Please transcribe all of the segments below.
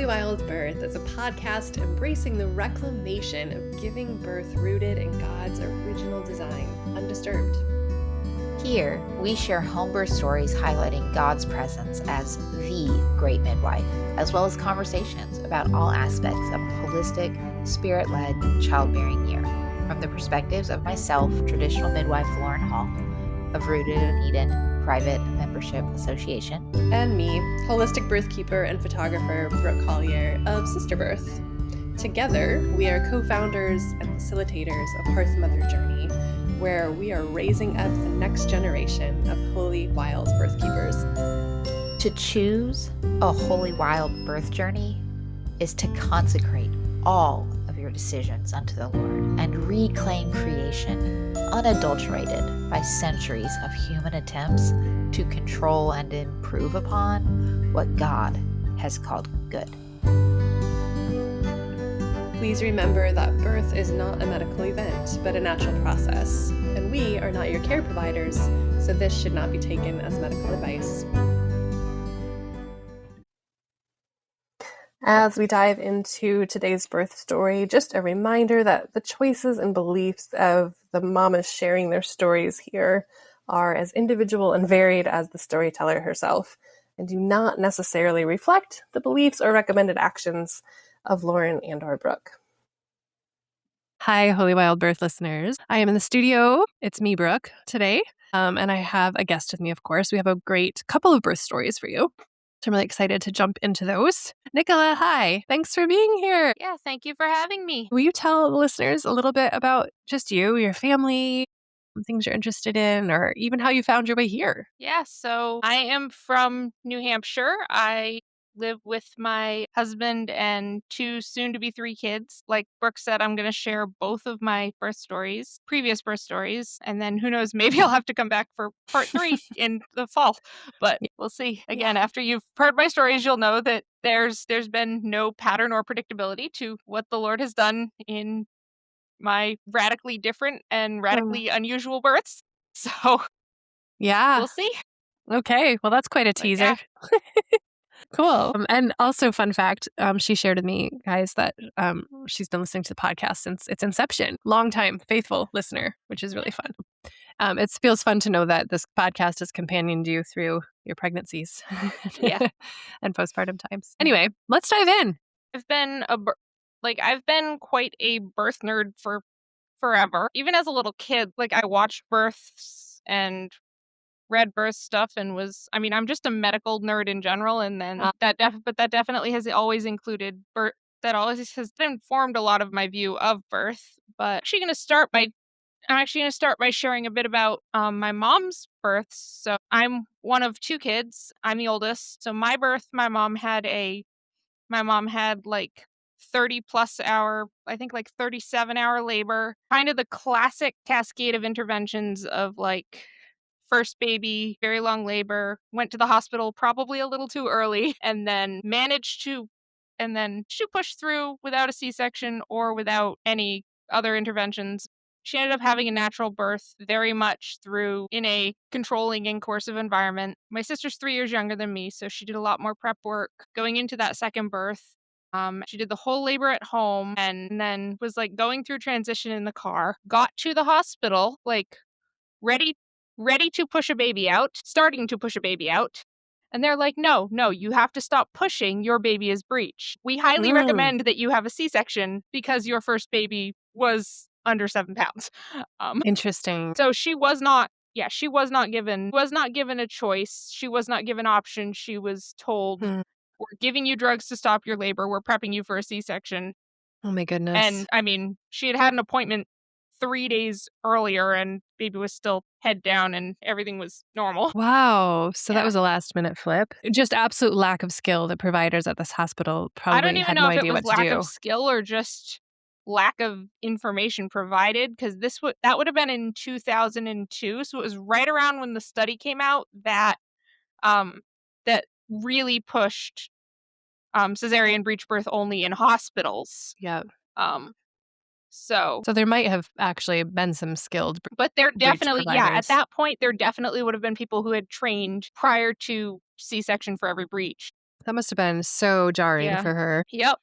Holy Wild Birth is a podcast embracing the reclamation of giving birth rooted in God's original design, undisturbed. Here, we share home birth stories highlighting God's presence as the great midwife, as well as conversations about all aspects of a holistic, spirit-led childbearing year, from the perspectives of myself, traditional midwife Lauren Hall, of Rooted in Eden Private Membership Association, And me, holistic birth keeper and photographer Brooke Collier of Sister Birth. Together, we are co-founders and facilitators of Hearth Mother Journey, where we are raising up the next generation of holy wild birth keepers. To choose a holy wild birth journey is to consecrate all of your decisions unto the Lord and reclaim creation unadulterated by centuries of human attempts to control and improve upon what God has called good. Please remember that birth is not a medical event, but a natural process, and we are not your care providers, so this should not be taken as medical advice. As we dive into today's birth story, just a reminder that the choices and beliefs of the mamas sharing their stories here are as individual and varied as the storyteller herself, and do not necessarily reflect the beliefs or recommended actions of Lauren and or Brooke. Hi, Holy Wild Birth listeners. I am in the studio. It's me, Brooke, today. And I have a guest with me, of course. We have a great couple of birth stories for you. So I'm really excited to jump into those. Nicola, hi. Thanks for being here. Yeah, thank you for having me. Will you tell the listeners a little bit about just you, your family, things you're interested in, or even how you found your way here? Yeah, so I am from New Hampshire. I live with my husband and two soon-to-be 3 kids. Like Brooke said, I'm going to share both of my previous birth stories, and then who knows, maybe I'll have to come back for part 3 in the fall, but we'll see. Again, after you've heard my stories, you'll know that there's been no pattern or predictability to what the Lord has done in my radically different and radically unusual births. So Yeah. we'll see. Okay. Well, that's quite a teaser. Yeah. Cool. And also, fun fact, she shared with me, guys, that she's been listening to the podcast since its inception. Long time, faithful listener, which is really fun. It feels fun to know that this podcast has companioned you through your pregnancies Yeah. and postpartum times. Anyway, let's dive in. I've been quite a birth nerd for forever. Even as a little kid, I watched births and read birth stuff and I'm just a medical nerd in general, and then that definitely has always included birth. That always has informed a lot of my view of birth. But I'm actually going to start by sharing a bit about my mom's births. So I'm one of 2 kids. I'm the oldest. So my birth, my mom had 30 plus hour, I think 37-hour labor, kind of the classic cascade of interventions of first baby, very long labor, went to the hospital probably a little too early, and then managed to push through without a C-section or without any other interventions. She ended up having a natural birth very much in a controlling and coercive environment. My sister's 3 years younger than me, so she did a lot more prep work going into that second birth. She did the whole labor at home and then was going through transition in the car, got to the hospital, ready to push a baby out, starting to push a baby out. And they're like, no, you have to stop pushing. Your baby is breech. We highly recommend that you have a C-section because your first baby was under 7 pounds. Interesting. So she was not given a choice. She was not given options. She was told, we're giving you drugs to stop your labor. We're prepping you for a C-section. Oh my goodness. And she had an appointment 3 days earlier and baby was still head down and everything was normal. Wow. So that was a last minute flip. Just absolute lack of skill. The providers at this hospital probably I don't even had know no if it idea was what to lack do. of skill or just lack of information provided, because that would have been in 2002, so it was right around when the study came out that really pushed cesarean breech birth only in hospitals. Yeah. So there might have actually been some skilled but there definitely providers. at that point there definitely would have been people who had trained prior to C-section for every breech. That must have been so jarring Yeah. for her. Yep.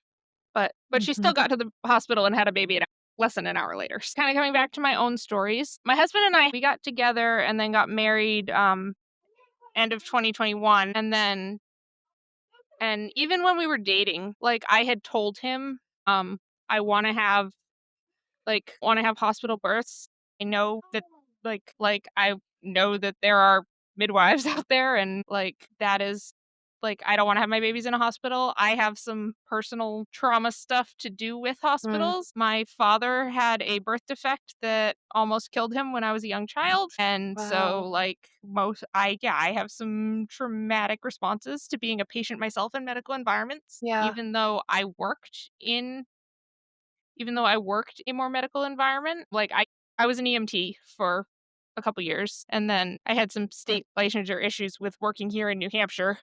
But she Mhm. still got to the hospital and had a baby less than an hour later. Just kind of coming back to my own stories. My husband and I, we got together and then got married end of 2021. And even when we were dating, like I had told him I want to have hospital births. I know that I know that there are midwives out there, and that is I don't want to have my babies in a hospital. I have some personal trauma stuff to do with Mm. hospitals. My father had a birth defect that almost killed him when I was a young child, and so Wow. I have some traumatic responses to being a patient myself in medical environments, Yeah. even though I worked in more medical environment. I was an EMT for a couple years, and then I had some state licensure issues with working here in New Hampshire.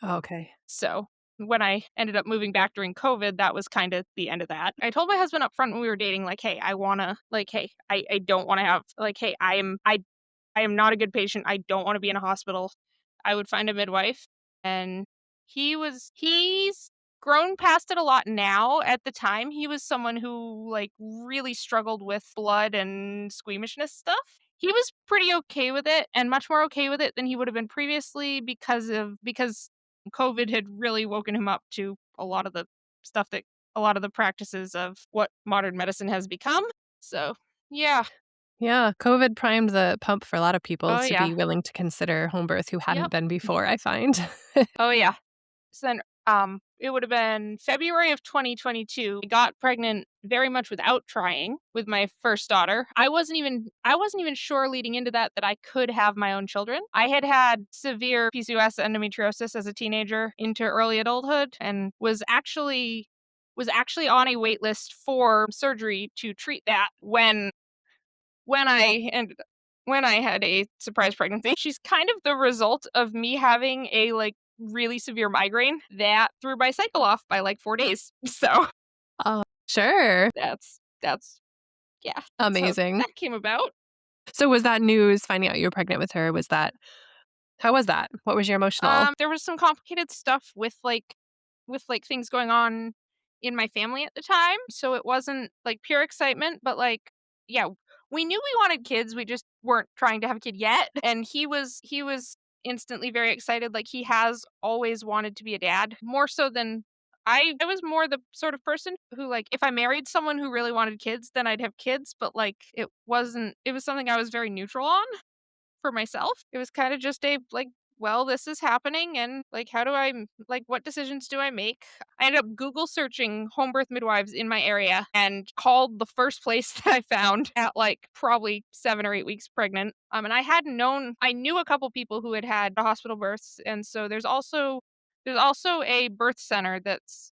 Okay. So when I ended up moving back during COVID, that was kind of the end of that. I told my husband up front when we were dating, hey, I don't want to have hey, I am not a good patient. I don't want to be in a hospital. I would find a midwife. And he's grown past it a lot now. At the time, he was someone who really struggled with blood and squeamishness stuff. He was pretty okay with it, and much more okay with it than he would have been previously because COVID had really woken him up to a lot of the stuff that a lot of the practices of what modern medicine has become. So, yeah. Yeah, COVID primed the pump for a lot of people Oh, to yeah. be willing to consider home birth who hadn't Yep. been before, I find. Oh, yeah. So then, it would have been February of 2022. I got pregnant very much without trying with my first daughter. I wasn't even sure leading into that I could have my own children. I had had severe PCOS endometriosis as a teenager into early adulthood and was actually on a wait list for surgery to treat that when I ended when I had a surprise pregnancy. She's kind of the result of me having a really severe migraine that threw my cycle off by 4 days. So Oh, sure. that's yeah, that's how Amazing. that came about. So was that news finding out you were pregnant with her, how was that? What was your emotional? There was some complicated stuff with things going on in my family at the time, so it wasn't pure excitement, but yeah, we knew we wanted kids, we just weren't trying to have a kid yet. And he was instantly very excited. He has always wanted to be a dad, more so than I was more the sort of person who if I married someone who really wanted kids, then I'd have kids, but it was something I was very neutral on for myself. It was kind of just a well, this is happening, and how do I what decisions do I make? I ended up Google searching home birth midwives in my area and called the first place that I found at probably 7 or 8 weeks pregnant. And I knew a couple people who had had hospital births, and so there's also a birth center that's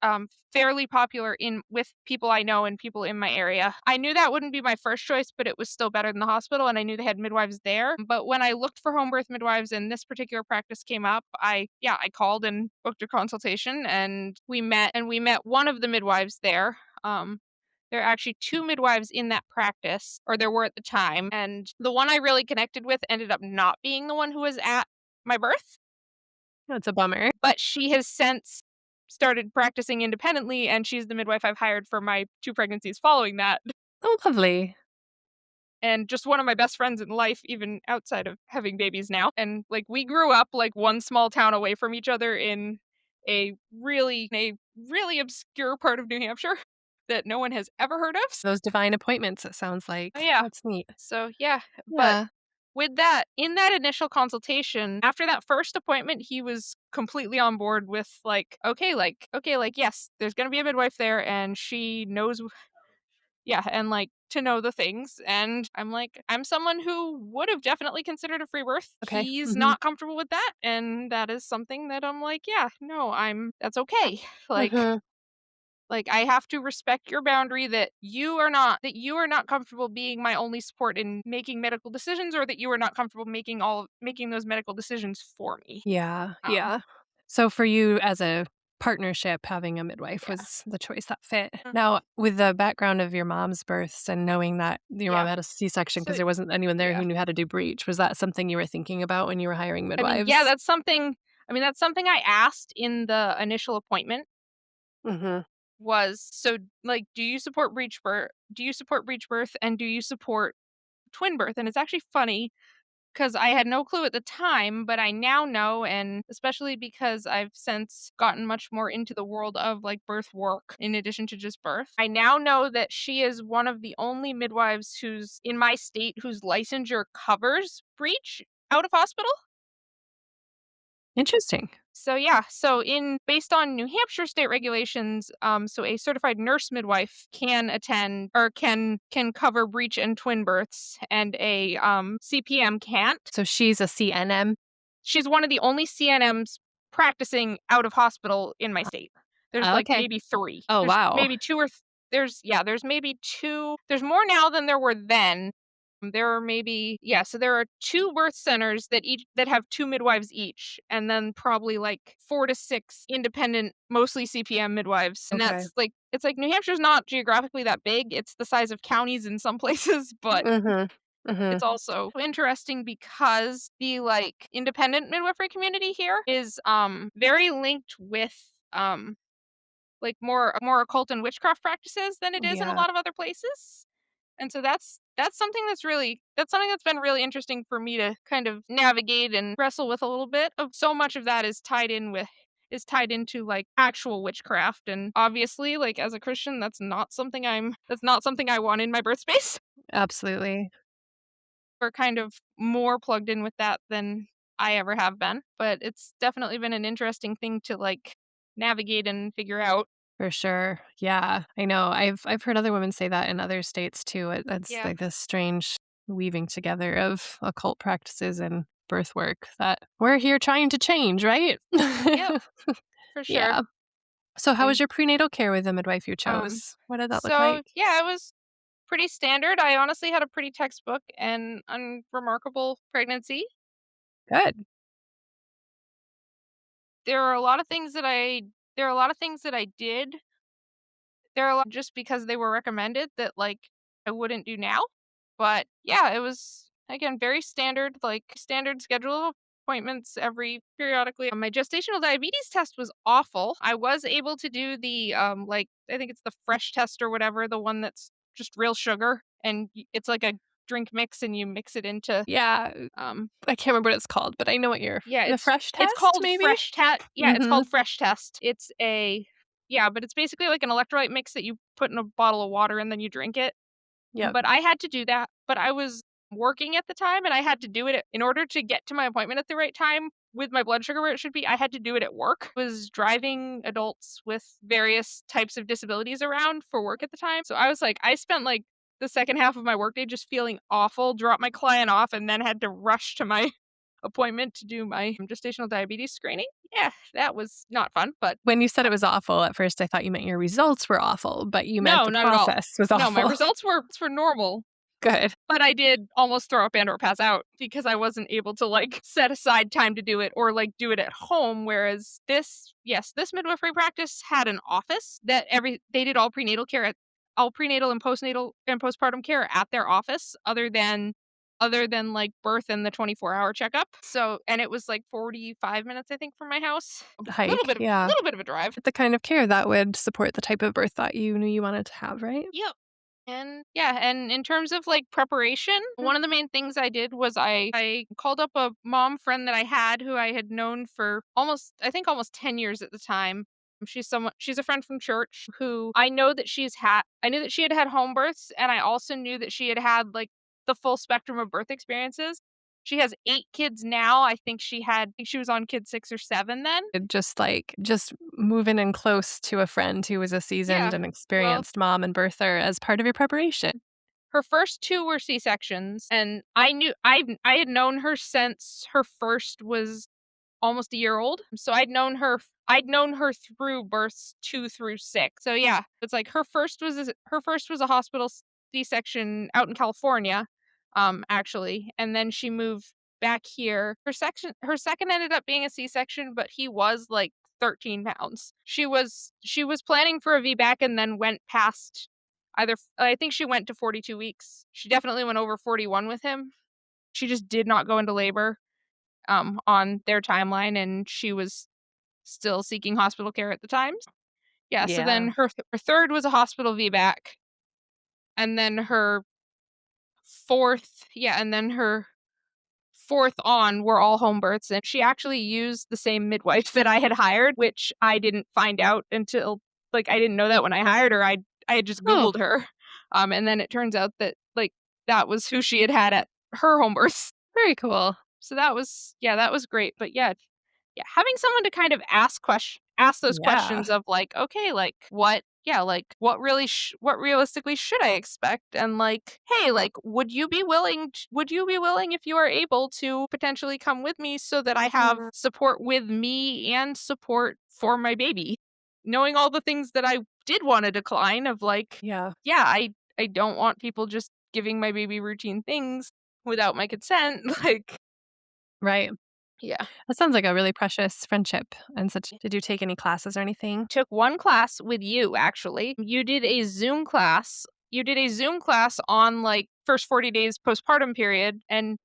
fairly popular in with people I know and people in my area. I knew that wouldn't be my first choice, but it was still better than the hospital, and I knew they had midwives there. But when I looked for home birth midwives and this particular practice came up, I called and booked a consultation, and we met one of the midwives there. There are actually two midwives in that practice, or there were at the time, and the one I really connected with ended up not being the one who was at my birth. That's a bummer. But she has since started practicing independently, and she's the midwife I've hired for my 2 pregnancies following that, Oh, lovely. and just one of my best friends in life, even outside of having babies now. And, we grew up, one small town away from each other in a really obscure part of New Hampshire that no one has ever heard of. Those divine appointments, it sounds Oh, like. yeah. That's neat. So, yeah, but Yeah. with that, in that initial consultation, after that first appointment, he was completely on board with okay, yes, there's gonna be a midwife there, and she knows, yeah, and to know the things. And I'm someone who would have definitely considered a free birth. Okay. He's Mhm. not comfortable with that, and that is something that I'm yeah, no, that's okay. Like, Mhm. I have to respect your boundary that you are not comfortable being my only support in making medical decisions, or that you are not comfortable making those medical decisions for me. Yeah, Um, yeah. So for you as a partnership, having a midwife yeah. was the choice that fit. Mhm. Now, with the background of your mom's births and knowing that your mom Yeah. had a C-section because So, there wasn't anyone there yeah. who knew how to do breech, was that something you were thinking about when you were hiring I mean, yeah, midwives? that's something I mean, that's something I asked in the initial appointment Mm-hmm. was, so, like, do you support breech birth? Do you support breech birth? And do you support twin birth? And it's actually funny because I had no clue at the time, but I now know, and especially because I've since gotten much more into the world of like birth work in addition to just birth. I now know that she is one of the only midwives who's in my state whose licensure covers breech out of hospital. Interesting. So yeah, so in based on New Hampshire state regulations, so a certified nurse midwife can attend or can cover breech and twin births, and a CPM can't. So she's a CNM. She's one of the only CNMs practicing out of hospital in my state. There's like Okay. maybe 3. Oh, There's wow. maybe 2 or there's maybe 2. There's more now than there were then. There are maybe so there are 2 birth centers that have 2 midwives each, and then probably like 4 to 6 independent, mostly CPM midwives. And Okay. that's like, it's like New Hampshire's not geographically that big. It's the size of counties in some places, but Mm-hmm. Mm-hmm. it's also interesting because the like independent midwifery community here is very linked with like more occult and witchcraft practices than it is in a Yeah. lot of other places. And so that's something that's been really interesting for me to kind of navigate and wrestle with a little bit. Of so much of that is tied into like actual witchcraft, and obviously like as a Christian that's not something I want in my birth space. Absolutely. We're kind of more plugged in with that than I ever have been, but it's definitely been an interesting thing to like navigate and figure out. For sure. Yeah, I know. I've heard other women say that in other states too. It's Yeah. like this strange weaving together of occult practices and birth work that we're here trying to change, right? Yep, for sure. Yeah. So how was And your prenatal care with the midwife you chose? What did that look so like? yeah, it was pretty standard. I honestly had a pretty textbook and unremarkable pregnancy. Good. There are a lot of things that I there are a lot of things that I did. There are a lot just because they were recommended that like I wouldn't do now. But yeah, it was again very standard, like standard schedule of appointments every periodically. My gestational diabetes test was awful. I was able to do the like I think it's the fresh test or whatever, the one that's just real sugar, and it's like a drink mix and you mix it into Yeah, um I can't remember what it's called, but I know what you're yeah, the fresh it's test, called maybe? fresh test. Yeah, it's Mhm. called fresh test. It's a but it's basically like an electrolyte mix that you put in a bottle of water and then you drink it. Yep. But I had to do that, but I was working at the time and I had to do it in order to get to my appointment at the right time with my blood sugar where it should be. I had to do it at work. I was driving adults with various types of disabilities around for work at the time. So I was like, I spent like the second half of my workday just feeling awful, dropped my client off, and then had to rush to my appointment to do my gestational diabetes screening. Yeah, that was not fun, but When you said it was awful, at first I thought you meant your results were awful, but you meant no, the not at all. process was No, my awful. results were normal. Good. But I did almost throw up and or pass out because I wasn't able to like set aside time to do it or like do it at home. Whereas this midwifery practice had an office that they did all prenatal and postpartum care at their office other than like birth and the 24-hour checkup. So, and it was like 45 minutes I think from my house. A Hike, yeah. little bit of a drive. The kind of care that would support the type of birth that you knew you wanted to have, right? Yep. And yeah, and in terms of like preparation, one of the main things I did was I called up a mom friend that I had who I had known for almost 10 years at the time. She's a friend from church who I knew that she had had home births, and I also knew that she had had like the full spectrum of birth experiences. She has 8 kids now. I think she was on kid 6 or 7 then. Just moving in close to a friend who was a seasoned Yeah. and Well, experienced mom and birther as part of your preparation. her first 2 were C-sections, and I had known her since her first was almost a year old. So I'd known her through births 2 through 6. So yeah, it's like her first was a hospital C-section out in California, actually, and then she moved back here. Her second ended up being a C-section, but he was like 13 pounds. She was planning for a VBAC and then went past I think she went to 42 weeks. She definitely went over 41 with him. She just did not go into labor. on their timeline, and she was still seeking hospital care at the time. Yeah, so then her third was a hospital VBAC, and then her fourth on were all home births, and she actually used the same midwife that I had hired, which I didn't find out until, like, I didn't know that when I hired her. I had just Googled her, and then it turns out that, like, that was who she had at her home births. Very cool. So that was great. But yeah, having someone to kind of ask those questions of, like, okay, like, what what realistically should I expect? And, like, hey, like, would you be willing if you are able to potentially come with me so that I have support with me and support for my baby? Knowing all the things that I did want to decline of, like, I don't want people just giving my baby routine things without my consent. Like, right. yeah. That sounds like a really precious friendship and such. Did you take any classes or anything? Took one class with you, actually. You did a Zoom class. On, like, first 40 days postpartum period, and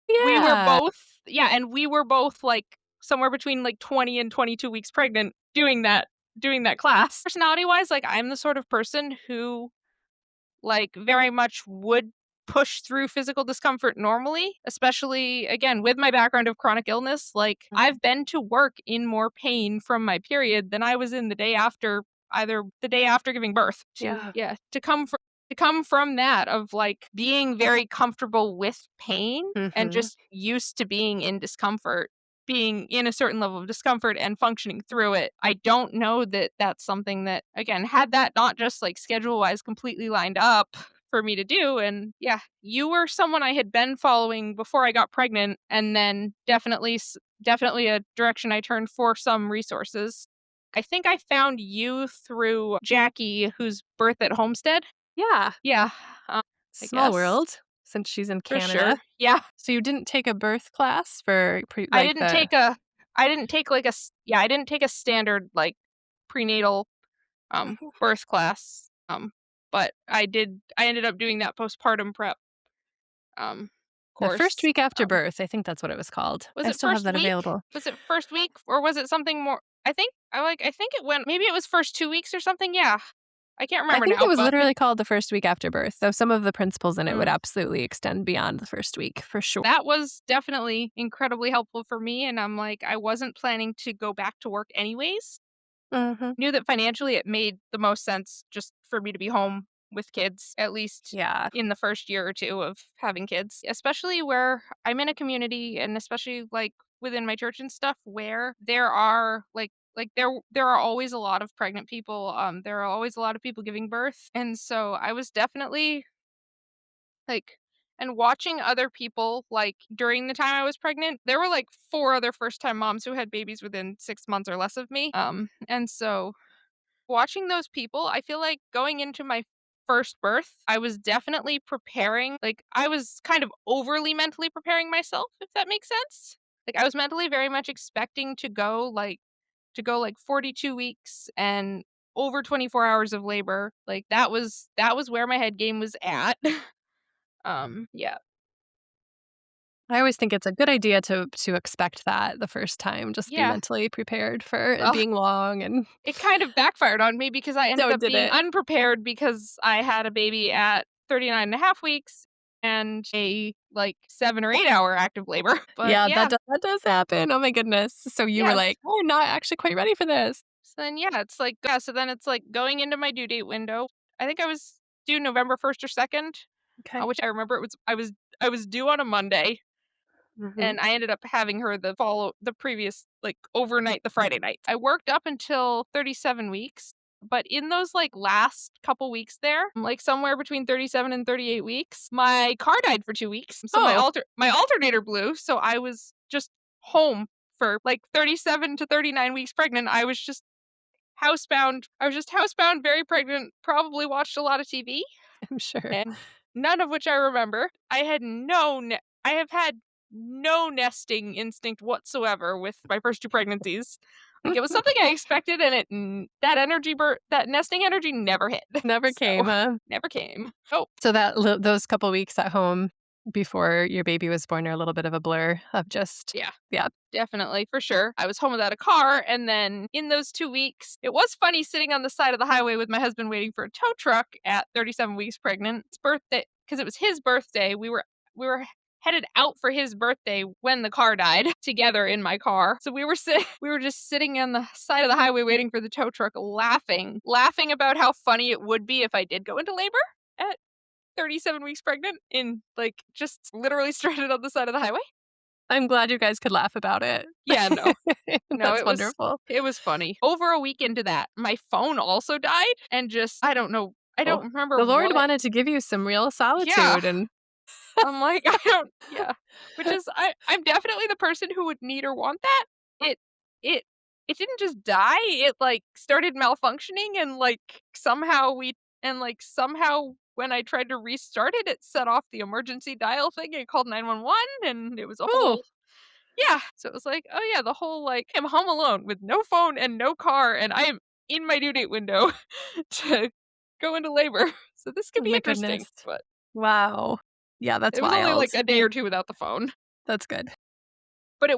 we were both like somewhere between, like, 20 and 22 weeks pregnant doing that class. Personality-wise, like, I'm the sort of person who, like, very much would push through physical discomfort normally, especially, again, with my background of chronic illness. Like, I've been to work in more pain from my period than I was in the day after giving birth. To come from that of, like, being very comfortable with pain and just used to being in discomfort, being in a certain level of discomfort and functioning through it. I don't know that that's something that, again, had that not just, like, schedule-wise completely lined up for me to do. And yeah, you were someone I had been following before I got pregnant, and then definitely a direction I turned for some resources. I think I found you through Jackie, who's Birth at Homestead. Yeah. Yeah. Small world, since she's in For Canada. sure. Yeah. So you didn't take a birth class for I didn't take a standard, like, prenatal birth class. But I ended up doing that postpartum prep course. The first week after birth, I think that's what it was called. Was I it still first have that week? available. Was it first week, or was it something more? I think it went, maybe it was first 2 weeks or something. Yeah. I can't remember I think now, it was but literally called the first week after birth, though some of the principles in it would absolutely extend beyond the first week, for sure. That was definitely incredibly helpful for me, and I'm like, I wasn't planning to go back to work anyways. Knew that financially it made the most sense just for me to be home with kids, at least in the first year or two of having kids, especially where I'm in a community, and especially, like, within my church and stuff, where there are there are always a lot of pregnant people. There are always a lot of people giving birth. And so I was definitely, like, and watching other people, like, during the time I was pregnant, there were, like, 4 other first-time moms who had babies within 6 months or less of me. And so watching those people, I feel like going into my first birth, I was definitely preparing, like, I was kind of overly mentally preparing myself, if that makes sense. Like, I was mentally very much expecting to go 42 weeks and over 24 hours of labor. Like, that was where my head game was at. Yeah. I always think it's a good idea to expect that the first time, just be mentally prepared for it being long. And it kind of backfired on me because I ended up being unprepared because I had a baby at 39 and a half weeks and a, like, 7 or 8 hour active labor. But that does happen. Oh my goodness. So you were like, oh, I'm not actually quite ready for this. So then, it's like going into my due date window. I think I was due November 1st or 2nd, which I remember I was due on a Monday. And I ended up having her the previous, like, overnight, the Friday night. I worked up until 37 weeks, but in those, like, last couple weeks there, like, somewhere between 37 and 38 weeks, my car died for 2 weeks. So my alternator blew. So I was just home for, like, 37 to 39 weeks pregnant. I was just housebound. Very pregnant, probably watched a lot of TV. I'm sure. And none of which I remember. I have had no nesting instinct whatsoever with my first 2 pregnancies. Like, it was something I expected, and that nesting energy never hit. Never came, huh? Never came. Oh. So those couple weeks at home, before your baby was born are a little bit of a blur of just... Yeah, definitely, for sure. I was home without a car, and then in those 2 weeks, it was funny sitting on the side of the highway with my husband waiting for a tow truck at 37 weeks pregnant. It's birthday, because it was his birthday. We were headed out for his birthday when the car died together in my car. So we were just sitting on the side of the highway waiting for the tow truck, laughing about how funny it would be if I did go into labor at 37 weeks pregnant in just literally stranded on the side of the highway. I'm glad you guys could laugh about it. Yeah, no. That's wonderful. It was funny. Over a week into that, my phone also died, and I don't know. I don't remember. The Lord wanted to give you some real solitude. Yeah. And I'm like, which is, I'm definitely the person who would need or want that. It didn't just die. It started malfunctioning, and somehow when I tried to restart it, it set off the emergency dial thing and called 911, and it was a whole... Yeah. So it was oh yeah, the whole I'm home alone with no phone and no car, and I am in my due date window to go into labor. So this could be interesting. Goodness. But wow. Yeah, that's wild. It was only a day or two without the phone. That's good. But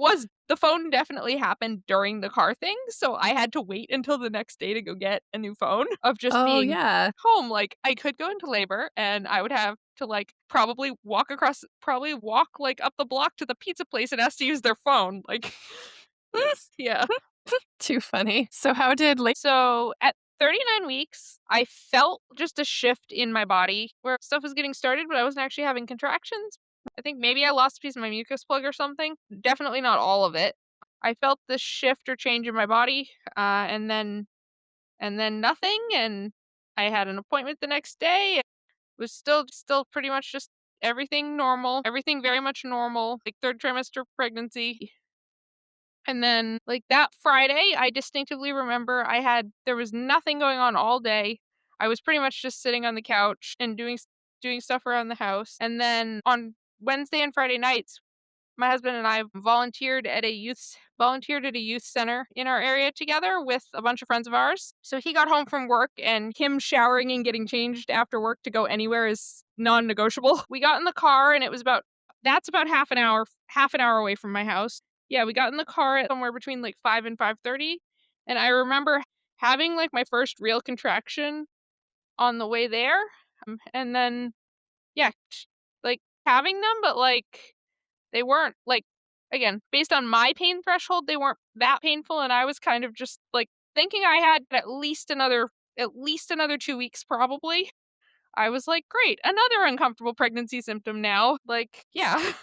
the phone definitely happened during the car thing, so I had to wait until the next day to go get a new phone of just being home. I could go into labor, and I would have to probably walk up the block to the pizza place and ask to use their phone. Yeah. Too funny. So how did So at 39 weeks, I felt just a shift in my body where stuff was getting started, but I wasn't actually having contractions. I think maybe I lost a piece of my mucus plug or something. Definitely not all of it. I felt this shift or change in my body, and then nothing. And I had an appointment the next day. It was still pretty much just everything normal, everything very much normal, third trimester pregnancy. And then that Friday, I distinctively remember there was nothing going on all day. I was pretty much just sitting on the couch and doing stuff around the house. And then on Wednesday and Friday nights, my husband and I volunteered at a youth center in our area together with a bunch of friends of ours. So he got home from work, and him showering and getting changed after work to go anywhere is non-negotiable. We got in the car, and that's about half an hour away from my house. Yeah, we got in the car at somewhere between 5 and 5:30, and I remember having my first real contraction on the way there, and then having them, but they weren't again, based on my pain threshold, they weren't that painful, and I was kind of just thinking I had at least another 2 weeks probably. I was great, another uncomfortable pregnancy symptom now. Yeah.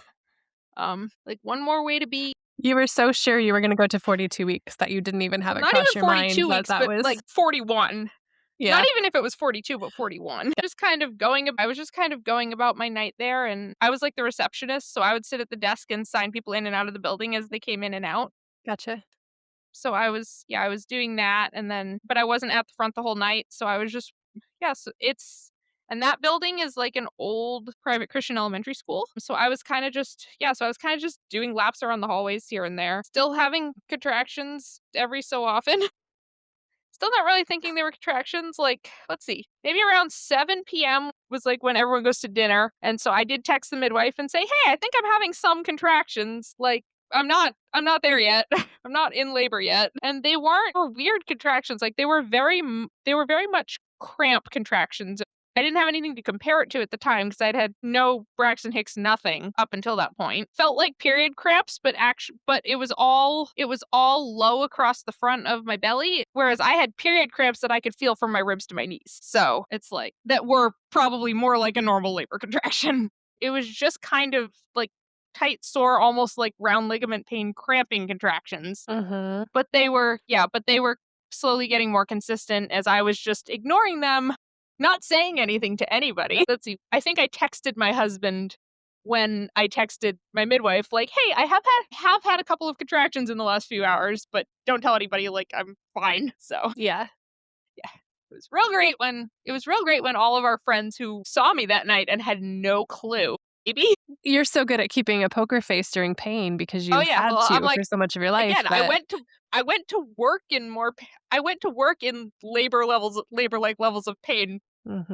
One more way to be... You were so sure you were going to go to 42 weeks that you didn't even have it cross your mind. Not even 42 weeks, but 41. Yeah. Not even if it was 42, but 41. I was just kind of going about my night there, and I was the receptionist, so I would sit at the desk and sign people in and out of the building as they came in and out. Gotcha. So I was doing that, but I wasn't at the front the whole night, so I was just, and that building is an old private Christian elementary school. So I was kind of just doing laps around the hallways here and there, still having contractions every so often. Still not really thinking they were contractions. Let's see, maybe around 7 p.m. was when everyone goes to dinner. And so I did text the midwife and say, hey, I think I'm having some contractions. I'm not there yet. I'm not in labor yet. And they weren't weird contractions. They were very much cramp contractions. I didn't have anything to compare it to at the time because I'd had no Braxton Hicks, nothing up until that point. Felt like period cramps, but it was all low across the front of my belly, whereas I had period cramps that I could feel from my ribs to my knees. So it's that were probably more like a normal labor contraction. It was just kind of tight, sore, almost round ligament pain, cramping contractions. But they were slowly getting more consistent as I was just ignoring them, not saying anything to anybody. Let's see. I think I texted my husband when I texted my midwife, hey, I have had a couple of contractions in the last few hours, but don't tell anybody, I'm fine. So yeah. It was real great when all of our friends who saw me that night and had no clue. Maybe. You're so good at keeping a poker face during pain because you've had to for so much of your life. Again, I went to work in labor-like levels of pain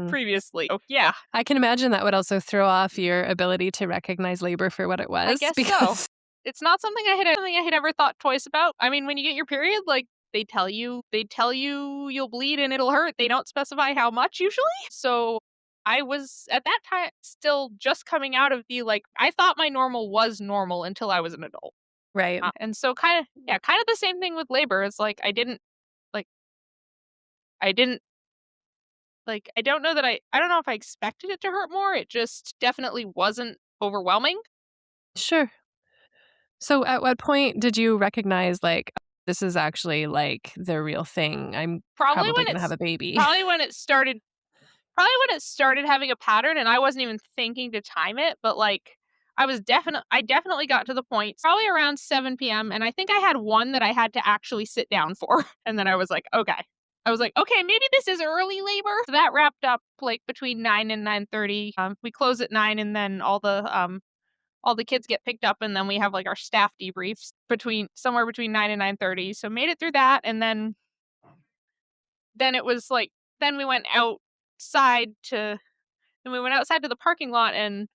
previously. Oh, yeah. I can imagine that would also throw off your ability to recognize labor for what it was. I guess so. It's not something I had ever thought twice about. I mean, when you get your period, like, they tell you you'll bleed and it'll hurt. They don't specify how much usually. So I was at that time still just coming out of the, like, I thought my normal was normal until I was an adult. Right. And so kind of the same thing with labor. It's like I don't know that I don't know if I expected it to hurt more. It just definitely wasn't overwhelming. Sure. So at what point did you recognize, like, this is actually, like, the real thing? I'm probably going to have a baby. Probably when it started having a pattern and I wasn't even thinking to time it, but, like, I definitely got to the point probably around 7 p.m. and I think I had one that I had to actually sit down for. And then I was like, okay. Maybe this is early labor. So that wrapped up, like, between 9 and 9:30. We close at 9 and then all the kids get picked up and then we have, like, our staff debriefs somewhere between 9 and 9:30. So made it through that and then it was like we went outside to the parking lot and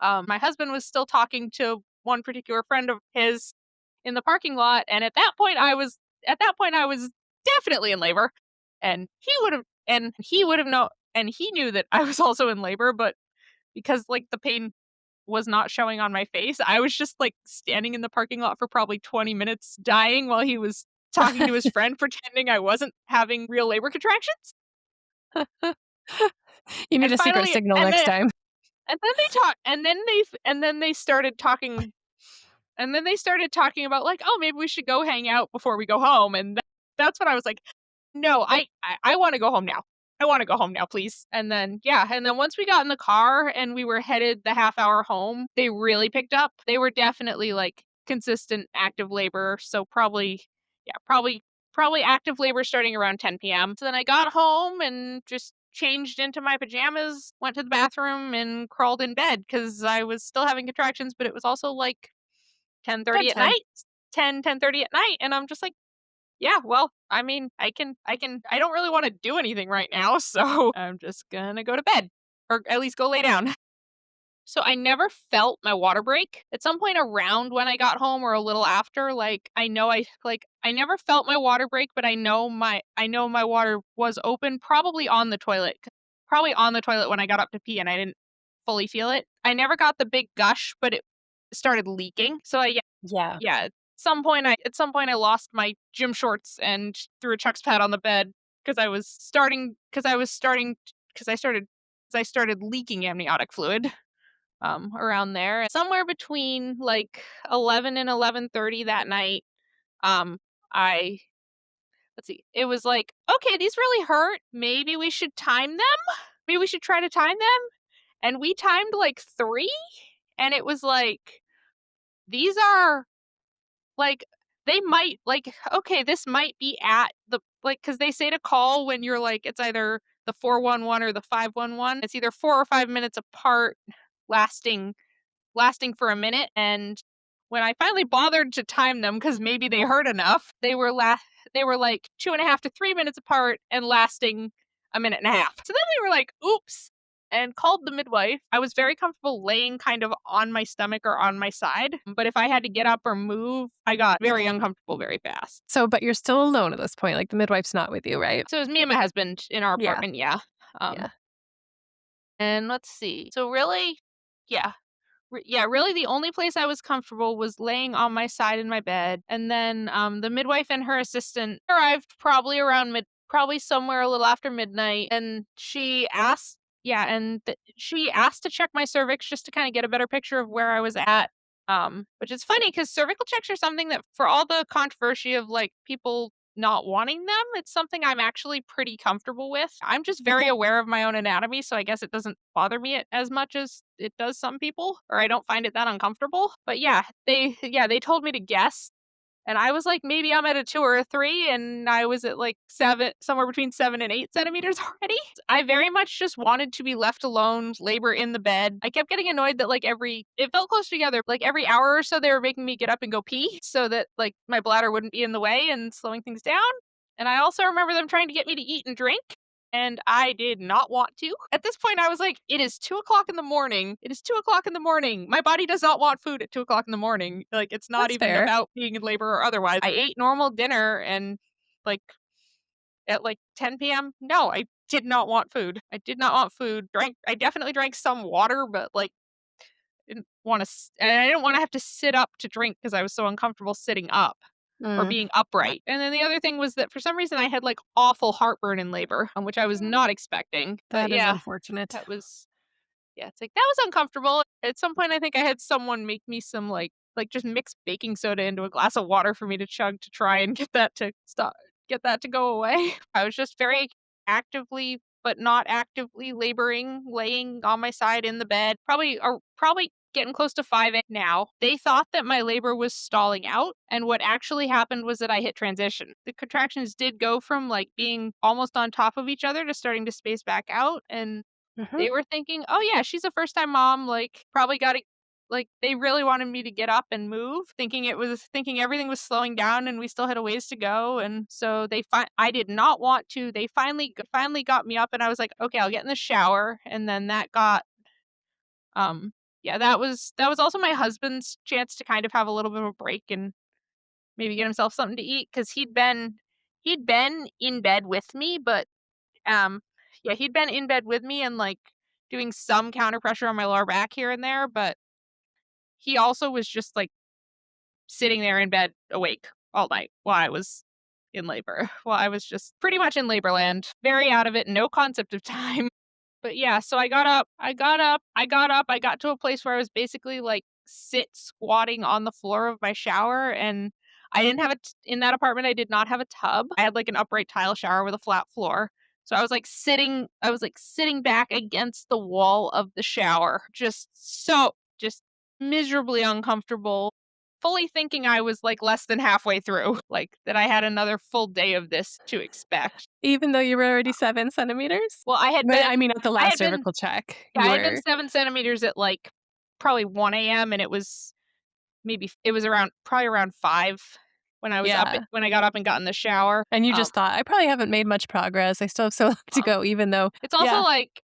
my husband was still talking to one particular friend of his in the parking lot, and at that point I was definitely in labor, and he knew that I was also in labor, but because, like, the pain was not showing on my face, I was just, like, standing in the parking lot for probably 20 minutes dying while he was talking to his friend pretending I wasn't having real labor contractions. You need a secret signal next time. And then they started talking about, like, oh, maybe we should go hang out before we go home. And that's when I was like, no, I want to go home now. I want to go home now, please. And then once we got in the car and we were headed the half hour home, they really picked up. They were definitely, like, consistent active labor. So probably active labor starting around 10 p.m. So then I got home and just changed into my pajamas, went to the bathroom, and crawled in bed because I was still having contractions, but it was also like 10:30 at night. 10:30 at night, and I'm just like, yeah, well, I mean, I don't really want to do anything right now, so I'm just gonna go to bed, or at least go lay down. So I never felt my water break. At some point around when I got home or a little after, like, I never felt my water break, but I know my water was open, probably on the toilet when I got up to pee and I didn't fully feel it. I never got the big gush, but it started leaking. So at some point I lost my gym shorts and threw a Chuck's pad on the bed because I started leaking amniotic fluid. Around there, somewhere between, like, 11 and 11:30 that night, it was like, okay, these really hurt. Maybe we should time them. Maybe we should try to time them. And we timed, like, 3, and it was like, these are, like, they might, like, okay, this might be at the, like, because they say to call when you're, like, it's either the 411 or the 511. It's either 4 or 5 minutes apart, lasting for a minute. And when I finally bothered to time them, because maybe they hurt enough, they were like 2.5 to 3 minutes apart and lasting a minute and a half. So then we were like, oops, and called the midwife. I was very comfortable laying kind of on my stomach or on my side, but if I had to get up or move, I got very uncomfortable very fast. So, but you're still alone at this point. Like, the midwife's not with you, right? So it was me and my husband in our apartment. Yeah. And let's see. So really, really the only place I was comfortable was laying on my side in my bed. And then the midwife and her assistant arrived probably somewhere a little after midnight. And she asked to check my cervix just to kind of get a better picture of where I was at. Which is funny because cervical checks are something that, for all the controversy of, like, people not wanting them, it's something I'm actually pretty comfortable with. I'm just very aware of my own anatomy, so I guess it doesn't bother me as much as it does some people, or I don't find it that uncomfortable. But they told me to guess, and I was like, maybe I'm at a 2 or a 3, and I was at, like, 7, somewhere between 7 and 8 centimeters already. I very much just wanted to be left alone, labor in the bed. I kept getting annoyed that, like, it felt close together. Like, every hour or so, they were making me get up and go pee so that, like, my bladder wouldn't be in the way and slowing things down. And I also remember them trying to get me to eat and drink. and I did not want to. At this point, I was like, it is 2:00 in the morning. It is 2:00 in the morning. My body does not want food at 2:00 in the morning. Like, it's not That's even fair. about being in labor or otherwise. I ate normal dinner and, like, at, like, 10 p.m., no, I did not want food. I did not want food. I definitely drank some water, but, like, didn't wanna and I didn't wanna have to sit up to drink because I was so uncomfortable sitting up or Mm, being upright. And then the other thing was that for some reason I had, like, awful heartburn in labor, which I was not expecting. But that is yeah, unfortunate. that was yeah, it's like, that was uncomfortable. At some point, I think I had someone make me some, just mix baking soda into a glass of water for me to chug to try and get that to go away. I was just very actively, but not actively laboring, laying on my side in the bed, probably getting close to 5 now. They thought that my labor was stalling out, and what actually happened was that I hit transition. The contractions did go from, like, being almost on top of each other to starting to space back out, and Mhm. they were thinking, "Oh, yeah, she's a first-time mom, like, probably gotta," like, they really wanted me to get up and move, thinking everything was slowing down and we still had a ways to go, and so I did not want to. They finally got me up, and I was like, "Okay, I'll get in the shower," and then that got, yeah, that was also my husband's chance to kind of have a little bit of a break and maybe get himself something to eat because he'd been in bed with me, but yeah, he'd been in bed with me and, like, doing some counter pressure on my lower back here and there, but he also was just, like, sitting there in bed awake all night while I was in labor. While I was just pretty much in labor land, very out of it, no concept of time. But yeah, so I got to a place where I was basically, like, squatting on the floor of my shower, and I didn't have in that apartment, I did not have a tub. I had, like, an upright tile shower with a flat floor. So I was, like, sitting back against the wall of the shower, just miserably uncomfortable, fully thinking I was, like, less than halfway through, like, that I had another full day of this to expect. Even though you were already 7 centimeters? Well, But, I mean, at the I last had been cervical check, yeah, you I had been were 7 centimeters at, like, probably 1 AM, and it was around probably around 5 yeah. when I got up and got in the shower. And you just thought, "I probably haven't made much progress. I still have so long to Uh, go," even though it's also yeah. like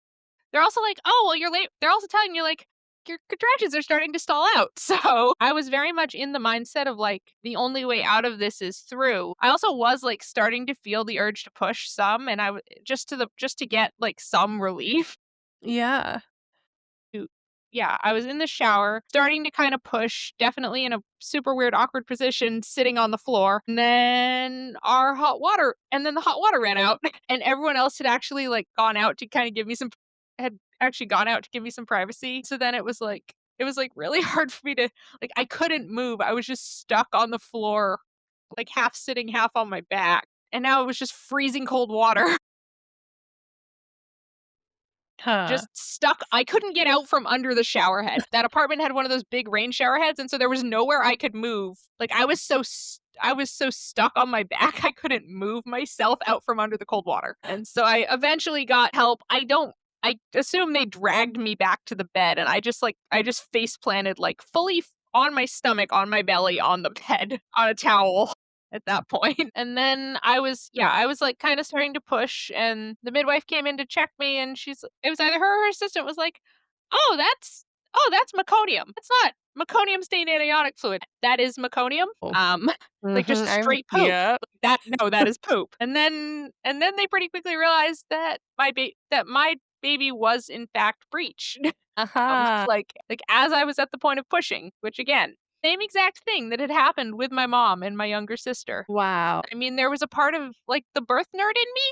they're also like, "Oh, well, you're late." They're also telling you, like, "Your contractions are starting to stall out." So, I was very much in the mindset of, like, the only way out of this is through. I also was, like, starting to feel the urge to push some, and just to get, like, some relief. Yeah. to Yeah, I was in the shower, starting to kind of push, definitely in a super weird, awkward position, sitting on the floor. And then the hot water ran out, and everyone else had actually, like, gone out to kind of had actually gone out to give me some privacy. So then it was like really hard for me to, like, I couldn't move. I was just stuck on the floor, like, half sitting, half on my back. And now it was just freezing cold water. Huh. Just stuck. I couldn't get out from under the shower head. That apartment had one of those big rain shower heads, and so there was nowhere I could move. Like, I was so stuck on my back, I couldn't move myself out from under the cold water. And so I eventually got help. I assume they dragged me back to the bed, and I just face planted, like, fully on my stomach, on my belly, on the bed, on a towel at that point. And then I was, like, kind of starting to push, and the midwife came in to check me, and it was either her or her assistant was like, that's meconium. It's not meconium stained amniotic fluid. That is meconium. Oh. Like, just Mhm, straight poop. yeah. That is poop. And then they pretty quickly realized that my baby was in fact breech. Aha. Like, as I was at the point of pushing, which, again, same exact thing that had happened with my mom and my younger sister. Wow. I mean, there was a part of, like, the birth nerd in me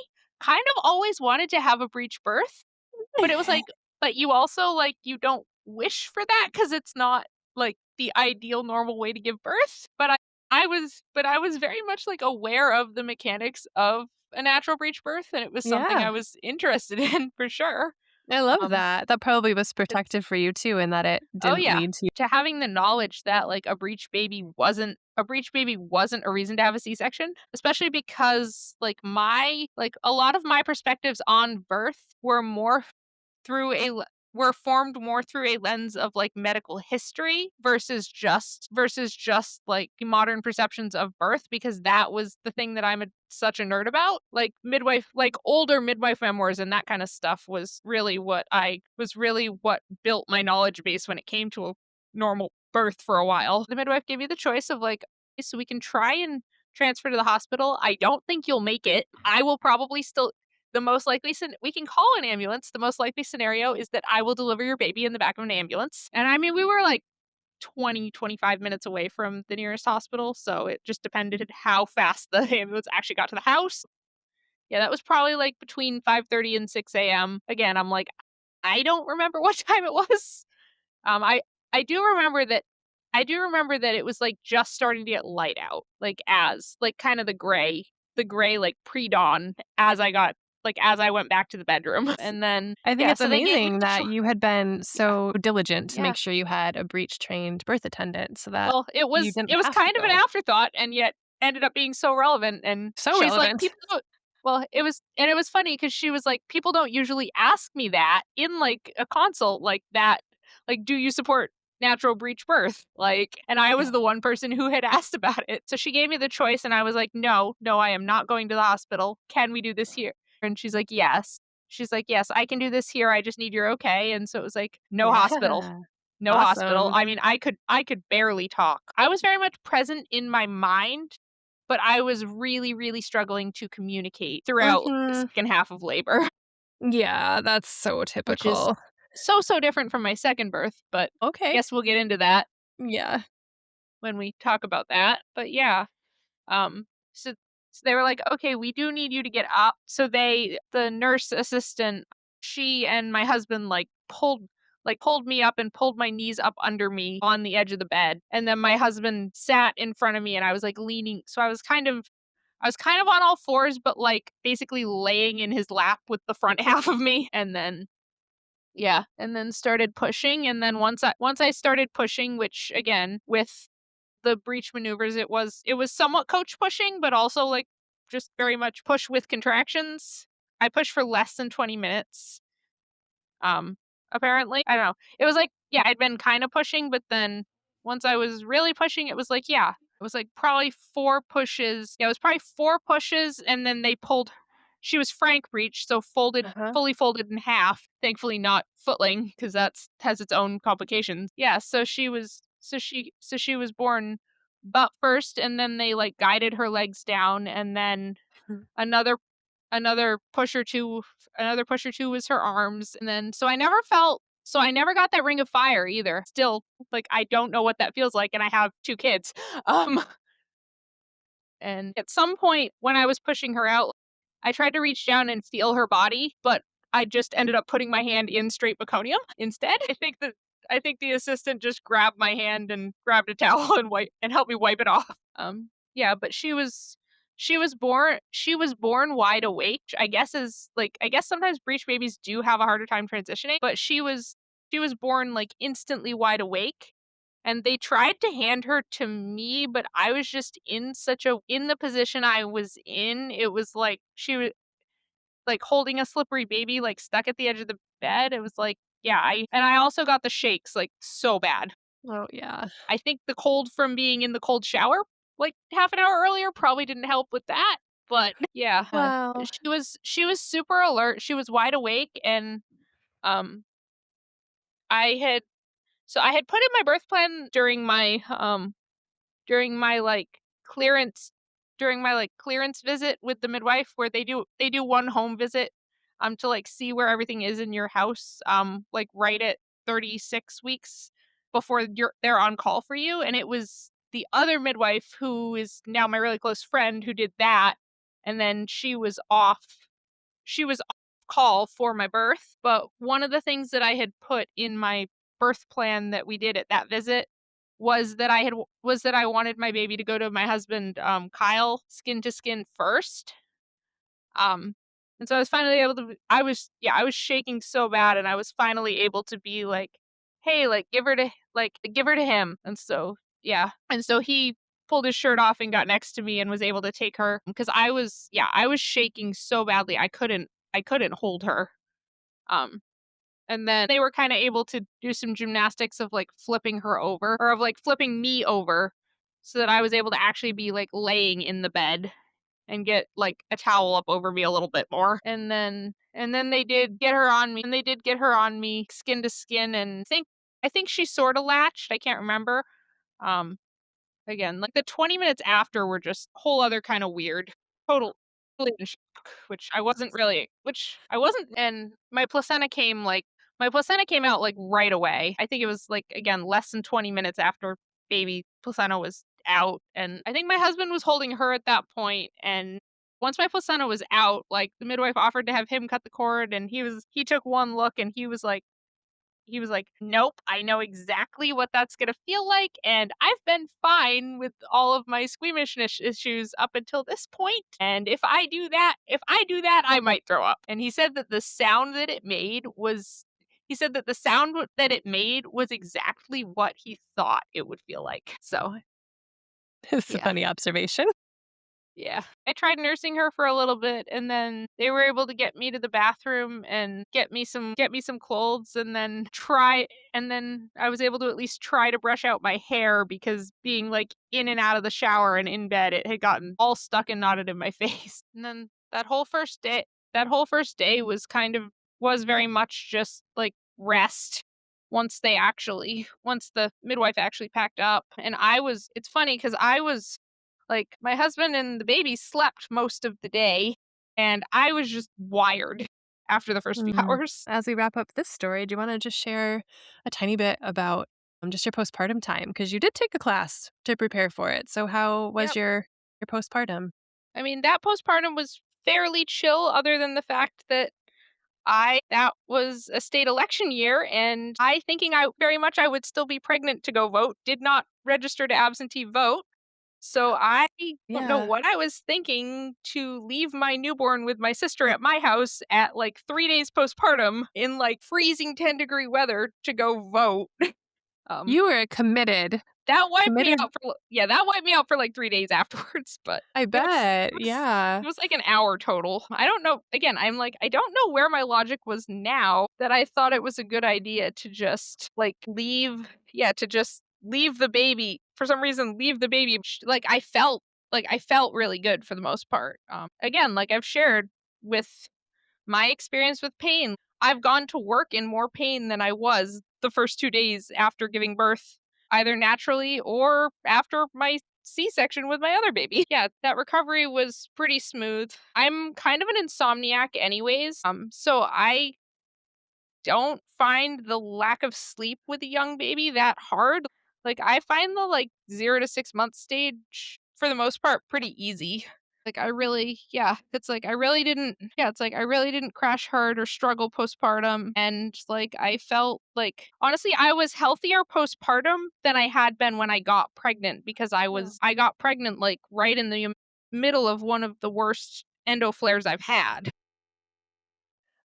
kind of always wanted to have a breech birth, but it was like, but you also, like, you don't wish for that because it's not, like, the ideal normal way to give birth. But I was very much, like, aware of the mechanics of a natural breech birth, and it was something I Yeah. was interested in for sure. I love Um, that. That probably was it's protective for you too in that it Oh, didn't yeah. lead to To having the knowledge that, like, a breech baby wasn't a reason to have a C-section, especially because, like, a lot of my perspectives on birth were more through were formed more through a lens of like medical history versus just like modern perceptions of birth, because that was the thing that I'm such a nerd about. Like older midwife memoirs and that kind of stuff was really what built my knowledge base when it came to a normal birth for a while. The midwife gave you the choice of like, so we can try and transfer to the hospital. I don't think you'll make it. I will probably still, the most likely, we can call an ambulance. The most likely scenario is that I will deliver your baby in the back of an ambulance. And I mean, we were like 25 minutes away from the nearest hospital. So it just depended how fast the ambulance actually got to the house. Yeah, that was probably like between 5:30 and 6 a.m. Again, I'm like, I don't remember what time it was. I do remember that it was like just starting to get light out, like as like kind of the gray like pre-dawn as I went back to the bedroom. And then I think it's so they gave me amazing that you had been so diligent to Yeah. make sure you had a breech trained birth attendant so that Well, it was you didn't have to kind of an go. afterthought, and yet ended up being so relevant. And So she's like, relevant. people don't. Well, it was funny because she was like, people don't usually ask me that in like a consult like that. Like, do you support natural breech birth? Like, and I was the one person who had asked about it. So she gave me the choice, and I was like, no, I am not going to the hospital. Can we do this here? And she's like, yes. She's like, yes, I can do this here. I just need your okay. And so it was like, no hospital. Yeah. No hospital. Awesome. I mean, I could barely talk. I was very much present in my mind, but I was really, really struggling to communicate throughout the second half of labor, Yeah, that's so which is typical. so different from my second birth. But I Okay. guess we'll get into that Yeah. when we talk about that. But yeah, so they were like, okay, we do need you to get up. So the nurse assistant, she and my husband pulled me up and pulled my knees up under me on the edge of the bed. And then my husband sat in front of me, and I was like leaning. So I was kind of on all fours, but like basically laying in his lap with the front half of me. And then started pushing. And then once I started pushing, which again, with the breech maneuvers, it was somewhat coach pushing, but also like just very much push with contractions. I pushed for less than 20 minutes. Apparently, I don't know. It was like, yeah, I'd been kind of pushing, but then once I was really pushing, it was like, yeah, it was like probably 4 pushes. Yeah, it was probably 4 pushes, and then they pulled. She was frank breech, so fully folded in half. Thankfully, not footling, because has its own complications. Yeah, so she was born butt first, and then they like guided her legs down, and then another push or two was her arms. And then so I never got that ring of fire either. Still, like, I don't know what that feels like, and I have 2 kids. And at some point when I was pushing her out, I tried to reach down and feel her body, but I just ended up putting my hand in straight meconium instead. I think the assistant just grabbed my hand and grabbed a towel and helped me wipe it off. Yeah, but she was born wide awake. I guess sometimes breech babies do have a harder time transitioning, but she was born like instantly wide awake. And they tried to hand her to me, but I was just in the position I was in. It was like she was like holding a slippery baby, like stuck at the edge of the bed. It was like, yeah, I also got the shakes like so bad. Oh, yeah. I think the cold from being in the cold shower like half an hour earlier probably didn't help with that. But yeah, Wow. she was super alert. She was wide awake, and um I had put in my birth plan during my like clearance visit with the midwife, where they do one home visit to like see where everything is in your house like right at 36 weeks before they're on call for you. And it was the other midwife, who is now my really close friend, who did that. And then she was off call for my birth. But one of the things that I had put in my birth plan that we did at that visit was that I wanted my baby to go to my husband Kyle skin to skin first. And so I was finally able to I was shaking so bad, and I was finally able to be like, hey, like give her to him. And so he pulled his shirt off and got next to me and was able to take her, because I was shaking so badly I couldn't hold her. And then they were kind of able to do some gymnastics of like flipping her over or of like flipping me over so that I was able to actually be like laying in the bed and get like a towel up over me a little bit more. And then they did get her on me and they did get her on me skin to skin and I think she sort of latched. I can't remember. Um Again, like the 20 minutes after were just a whole other kind of weird. Total totally in shock, which I wasn't and my placenta came out like right away. I think it was like again less than 20 minutes after baby placenta was out and I think my husband was holding her at that point and once my placenta was out, like the midwife offered to have him cut the cord and he took one look and he was like, "Nope, I know exactly what that's gonna feel like, and I've been fine with all of my squeamishness issues up until this point, and if I do that, I might throw up." And he said that the sound that it made was exactly what he thought it would feel like. So, It's a yeah. funny observation. Yeah. I tried nursing her for a little bit and then they were able to get me to the bathroom and get me some clothes and then I was able to at least try to brush out my hair because being like in and out of the shower and in bed it had gotten all stuck and knotted in my face. And then that whole first day was very much just like rest once the midwife actually packed up and it's funny cuz I was like, my husband and the baby slept most of the day, and I was just wired after the first few hours. As we wrap up this story, do you want to just share a tiny bit about just your postpartum time? Because you did take a class to prepare for it. So how was Yep. your postpartum? I mean, that postpartum was fairly chill, other than the fact that that was a state election year, and I thinking I would still be pregnant to go vote, did not register to absentee vote. So I don't know Yeah. what I was thinking to leave my newborn with my sister at my house at like 3 days postpartum in like freezing 10-degree weather to go vote. Um, You were committed. Committed. that wiped me out for like 3 days afterwards, but I it was bet. it was Yeah. it was like an hour total. I don't know. Again, I'm like, I don't know where my logic was now that I thought it was a good idea to just like leave the baby. For some reason, leave the baby. Like I felt really good for the most part. Again, like I've shared with my experience with pain, I've gone to work in more pain than I was the first 2 days after giving birth, either naturally or after my C-section with my other baby. Yeah, that recovery was pretty smooth. I'm kind of an insomniac anyways, so I don't find the lack of sleep with a young baby that hard. Like I find the like 0 to 6 month stage for the most part pretty easy. Like I really yeah, it's like I really didn't crash hard or struggle postpartum and like I felt like honestly I was healthier postpartum than I had been when I got pregnant because I got pregnant like right in the middle of one of the worst endo flares I've had.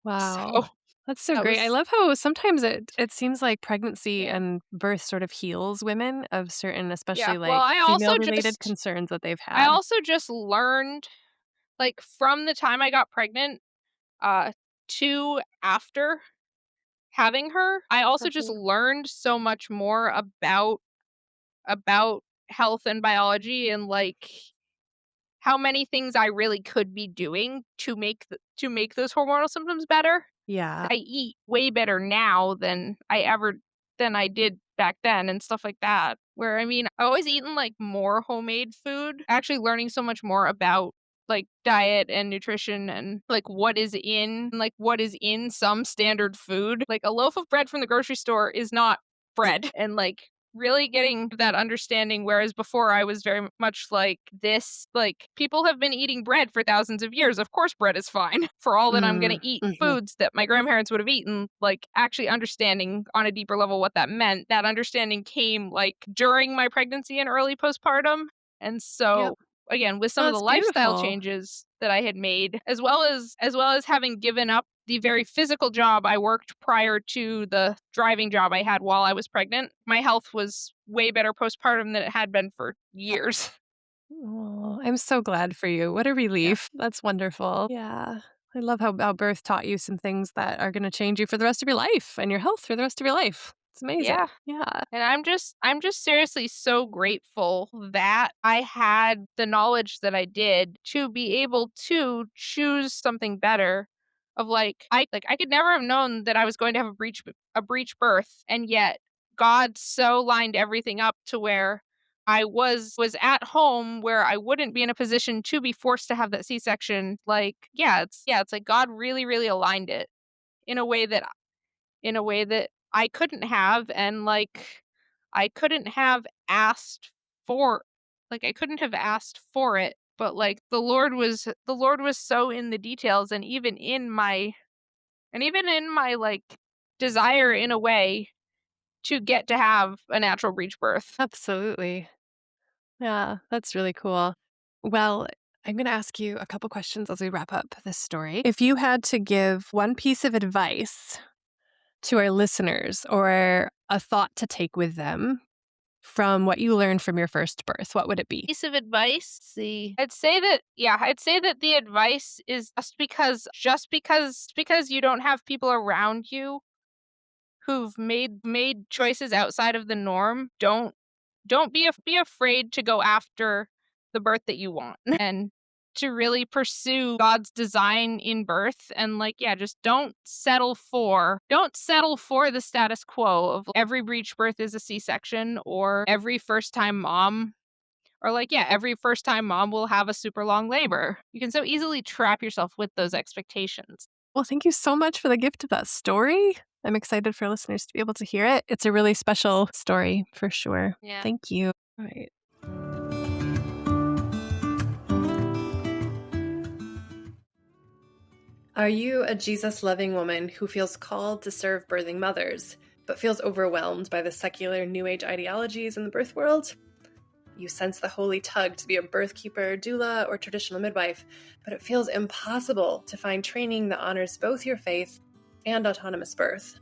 Wow. So That's so that great. I was love how sometimes it seems like pregnancy yeah. and birth sort of heals women of certain, Yeah. especially Well, like female related concerns that they've I had. also just learned like from the time I got pregnant uh to after having her, I also just learned so much more about health and biology and like how many things I really could be doing to make those hormonal symptoms better. Yeah. I eat way better now than I did back then and stuff like that. Where I mean, I always eaten like more homemade food, actually learning so much more about like diet and nutrition and like what is in some standard food. Like a loaf of bread from the grocery store is not bread and like really getting that understanding whereas before I was very much like this like people have been eating bread for thousands of years, of course bread is fine. For all that I'm going to eat Mhm. foods that my grandparents would have eaten, like actually understanding on a deeper level what that meant, that understanding came like during my pregnancy and early postpartum. And Yep. so again with some Oh, of the that's lifestyle beautiful. changes that I had made as well as having given up the very physical job I worked prior to the driving job I had while I was pregnant, my health was way better postpartum than it had been for years. Oh, I'm so glad for you. What a Yeah. relief. That's wonderful. Yeah. I love how birth taught you some things that are going to change you for the rest of your life and your health for the rest of your life. It's amazing. Yeah. Yeah. And I'm just seriously so grateful that I had the knowledge that I did to be able to choose something better. Of I could never have known that I was going to have a breech birth, and yet God so lined everything up to where I was at home where I wouldn't be in a position to be forced to have that C-section. It's like God really, really aligned it in a way that I couldn't have, and I couldn't have asked for I couldn't have asked for it, but the Lord was so in the details, and even in my desire in a way to get to have a natural breech birth. Absolutely. Yeah, that's really cool. Well, I'm going to ask you a couple questions as we wrap up this story. If you had to give one piece of advice to our listeners or a thought to take with them from what you learned from your first birth, what would it be? Piece of advice, see. I'd say that the advice is just because you don't have people around you who've made choices outside of the norm, don't be afraid to go after the birth that you want and to really pursue God's design in birth, and just don't settle for the status quo of every breech birth is a C-section, or every first time mom every first time mom will have a super long labor. You can so easily trap yourself with those expectations. Well, thank you so much for the gift of that story. I'm excited for listeners to be able to hear it. It's a really special story for sure. Yeah. Thank you. All right. Are you a Jesus-loving woman who feels called to serve birthing mothers, but feels overwhelmed by the secular New Age ideologies in the birth world? You sense the holy tug to be a birth keeper, doula, or traditional midwife, but it feels impossible to find training that honors both your faith and autonomous birth.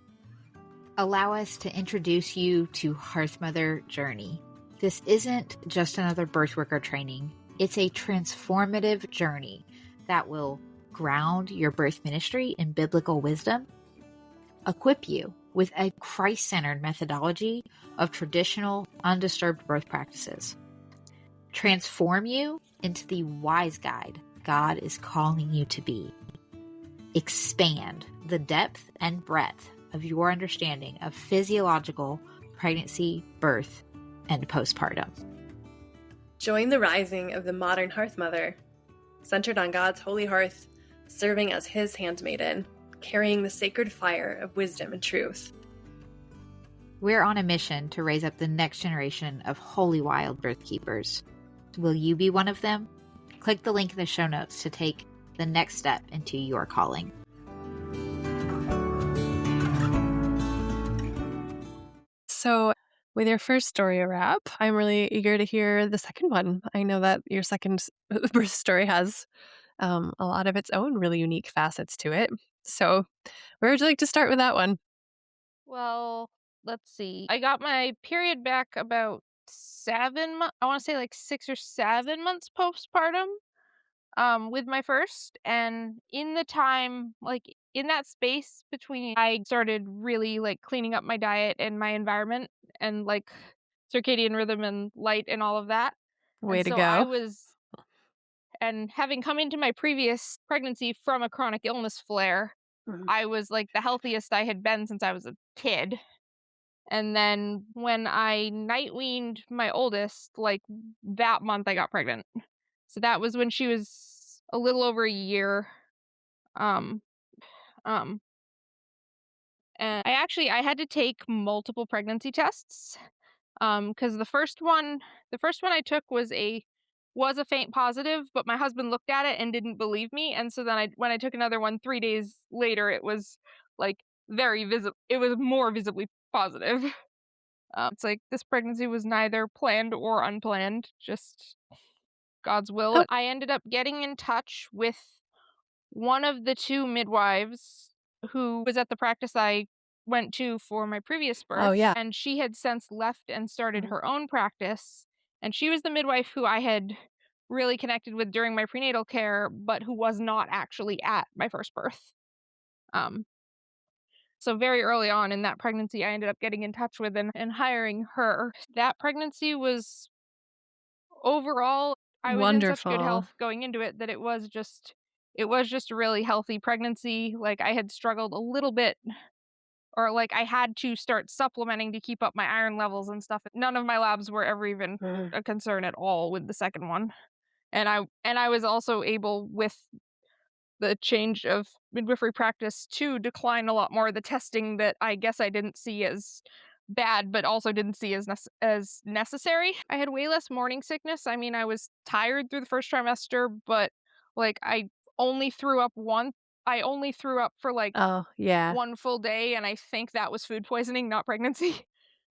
Allow us to introduce you to Hearth Mother Journey. This isn't just another birth worker training. It's a transformative journey that will ground your birth ministry in biblical wisdom, equip you with a Christ-centered methodology of traditional, undisturbed birth practices, transform you into the wise guide God is calling you to be, expand the depth and breadth of your understanding of physiological pregnancy, birth, and postpartum. Join the rising of the modern hearth mother, centered on God's holy hearth, serving as his handmaiden, carrying the sacred fire of wisdom and truth. We're on a mission to raise up the next generation of holy wild birth keepers. Will you be one of them? Click the link in the show notes to take the next step into your calling. So, with your first story wrap, I'm really eager to hear the second one. I know that your second birth story has a lot of its own really unique facets to it. So, where would you like to start with that one? Well, let's see. I got my period back about 7 months. I want to say 6 or 7 months postpartum. With my first, and in the time, in that space between, I started really cleaning up my diet and my environment, and circadian rhythm and light and all of that. Way And to so go. and having come into my previous pregnancy from a chronic illness flare, I was the healthiest I had been since I was a kid. And then when I night weaned my oldest, that month I got pregnant. So that was when she was a little over a year. Um, um, and I had to take multiple pregnancy tests. Because the first one I took was a faint positive, but my husband looked at it and didn't believe me. And so then when I took another one 3 days later, it was very visible. It was more visibly positive. It's this pregnancy was neither planned or unplanned, just God's will. Oh. I ended up getting in touch with one of the two midwives who was at the practice I went to for my previous birth. Oh, yeah. And she had since left and started her own practice. And she was the midwife who I had really connected with during my prenatal care, but who was not actually at my first birth. Um, so very early on in that pregnancy, I ended up getting in touch with and hiring her. That pregnancy was overall, I was in such good Wonderful. health going into it that it was just a really healthy pregnancy. Like I had struggled a little bit, or like I had to start supplementing to keep up my iron levels and stuff. None of my labs were ever even Mm. a concern at all with the second one. And I was also able, with the change of midwifery practice, to decline a lot more of the testing that I guess I didn't see as bad, but also didn't see as necessary. I had way less morning sickness. I mean, I was tired through the first trimester, but like only threw up once. I only threw up for like Oh, yeah. one full day, and I think that was food poisoning, not pregnancy.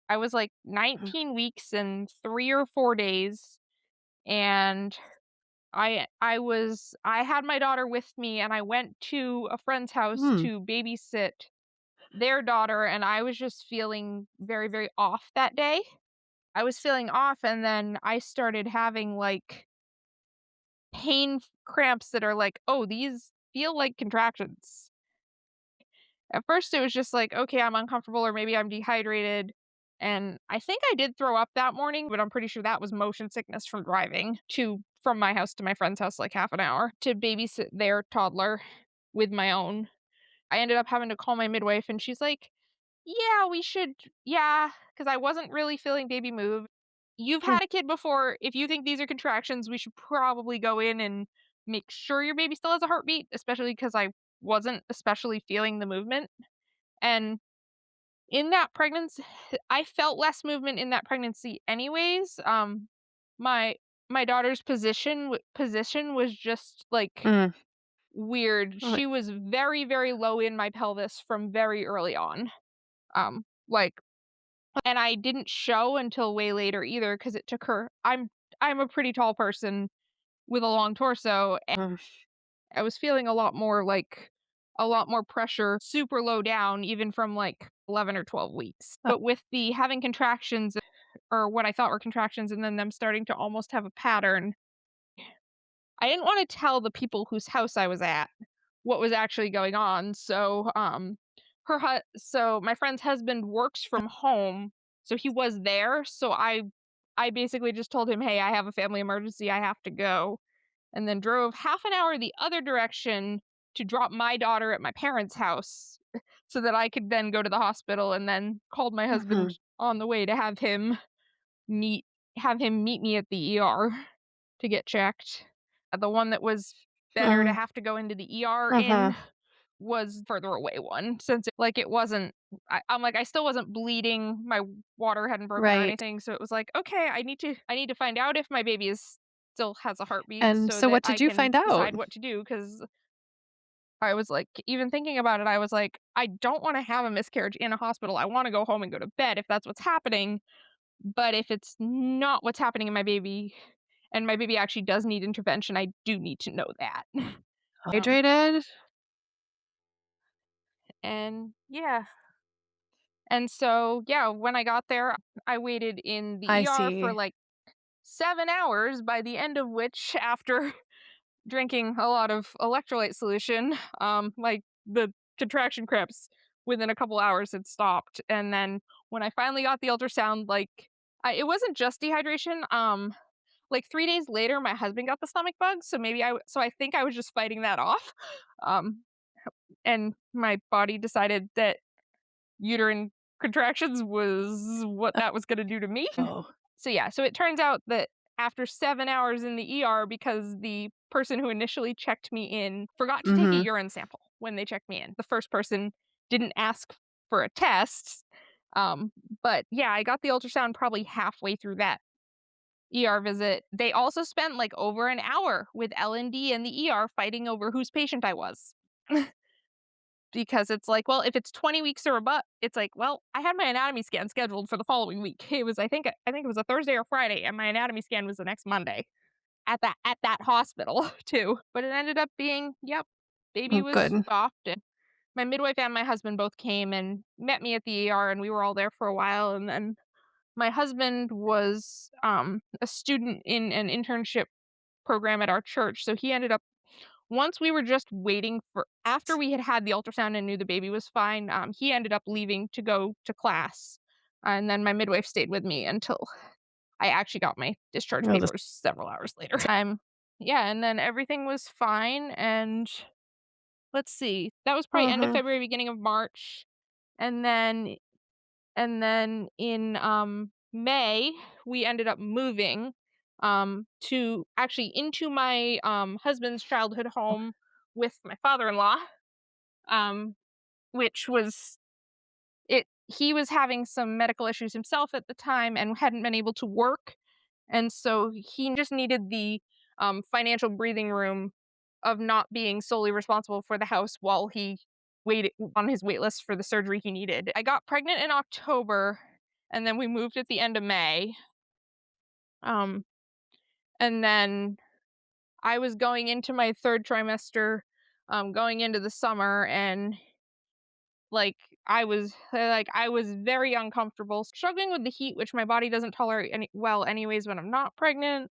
I was like 19 weeks and 3 or 4 days, and I had my daughter with me, and I went to a friend's house Hmm. to babysit their daughter, and I was just feeling very, very off that day. I was feeling off, and then I started having like cramps that are like, "Oh, these feel like contractions." At first, it was just like, "Okay, I'm uncomfortable, or maybe I'm dehydrated." And I think I did throw up that morning, but I'm pretty sure that was motion sickness from driving from my house to my friend's house, like half an hour to babysit their toddler with my own. I ended up having to call my midwife, and she's like, "Yeah, we should, yeah," because I wasn't really feeling baby move. "You've Hmm. had a kid before. If you think these are contractions, we should probably go in and make sure your baby still has a heartbeat," especially because I wasn't especially feeling the movement. And in that pregnancy, I felt less movement in that pregnancy anyways. My my daughter's position was just like Mm. weird. Oh, She was very, very low in my pelvis from very early on. Like, and I didn't show until way later either, because it took her. I'm a pretty tall person with a long torso. mm. I was feeling a lot more pressure super low down, even from like 11 or 12 weeks. Oh, But with the having contractions, or what I thought were contractions, and then them starting to almost have a pattern, I didn't want to tell the people whose house I was at what was actually going on. So, so my friend's husband works from home, so he was there. So I basically just told him, "Hey, I have a family emergency. I have to go." And then drove half an hour the other direction to drop my daughter at my parents' house so that I could then go to the hospital, and then called my mhm. husband on the way to meet have him meet me at the ER to get checked. The one that was better to Mm. have to go into the ER Uh-huh. in was further away one, since it wasn't. I'm like, I still wasn't bleeding, my water hadn't broken or Right. anything, so it was like, okay, I need to find out if my baby is still has a heartbeat And so so that what I did you can find out? decide what to do. Because I was like, even thinking about it, I was like, I don't want to have a miscarriage in a hospital. I want to go home and go to bed if that's what's happening. But if it's not what's happening in my baby, and my baby actually does need intervention, I do need to know that. um, Hydrated? and yeah. And so, yeah, when I got there, I waited in the I ER for see. like 7 hours, by the end of which, after drinking a lot of electrolyte solution, like the contraction cramps within a couple hours had stopped. And then when I finally got the ultrasound, it wasn't just dehydration. Like 3 days later, my husband got the stomach bug, so so I think I was just fighting that off. Um, and my body decided that uterine contractions was what that was going to do to me. Oh. So yeah, so it turns out that after 7 hours in the ER, because the person who initially checked me in forgot to take a Mhm. urine sample when they checked me in. The first person didn't ask for a test. Um, but yeah, I got the ultrasound probably halfway through that ER visit. They also spent like over an hour with L&D and the ER fighting over whose patient I was. Because it's like, well, if it's 20 weeks or above, it's like, well, I had my anatomy scan scheduled for the following week. It was, I think it was a Thursday or Friday, and my anatomy scan was the next Monday at that hospital too. But it ended up being, yep, baby Oh, was good. off. And my midwife and my husband both came and met me at the ER, and we were all there for a while. And then my husband was a student in an internship program at our church. So he ended up, once we were just waiting for, after we had the ultrasound and knew the baby was fine, he ended up leaving to go to class. And then my midwife stayed with me until I actually got my discharge papers several hours later. Yeah, and then everything was fine. And let's see, that was probably end of February, beginning of March. And then in May, we ended up moving to actually into my husband's childhood home with my father-in-law, which was it. He was having some medical issues himself at the time and hadn't been able to work, and so he just needed the financial breathing room of not being solely responsible for the house while he waited on his wait list for the surgery he needed. I got pregnant in October, and then we moved at the end of May. And then I was going into my third trimester, going into the summer, and I was very uncomfortable, struggling with the heat, which my body doesn't tolerate well anyways when I'm not pregnant.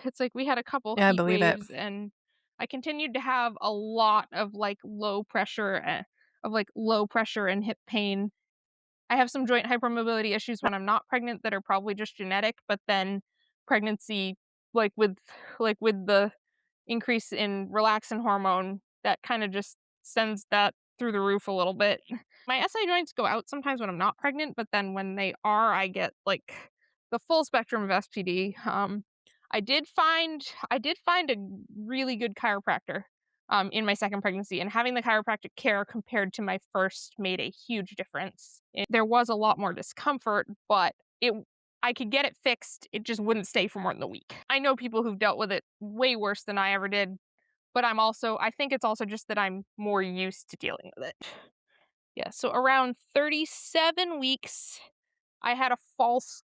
It's like we had a couple heat waves, and I continued to have a lot of low pressure and hip pain. I have some joint hypermobility issues when I'm not pregnant that are probably just genetic, but then pregnancy, like with the increase in relaxin hormone, that kind of just sends that through the roof a little bit. My SI joints go out sometimes when I'm not pregnant, but then when they are, I get the full spectrum of SPD. I did find a really good chiropractor in my second pregnancy, and having the chiropractic care compared to my first made a huge difference. There was a lot more discomfort, but I could get it fixed. It just wouldn't stay for more than a week. I know people who've dealt with it way worse than I ever did, but I think it's also just that I'm more used to dealing with it. Yeah, so around 37 weeks, I had a false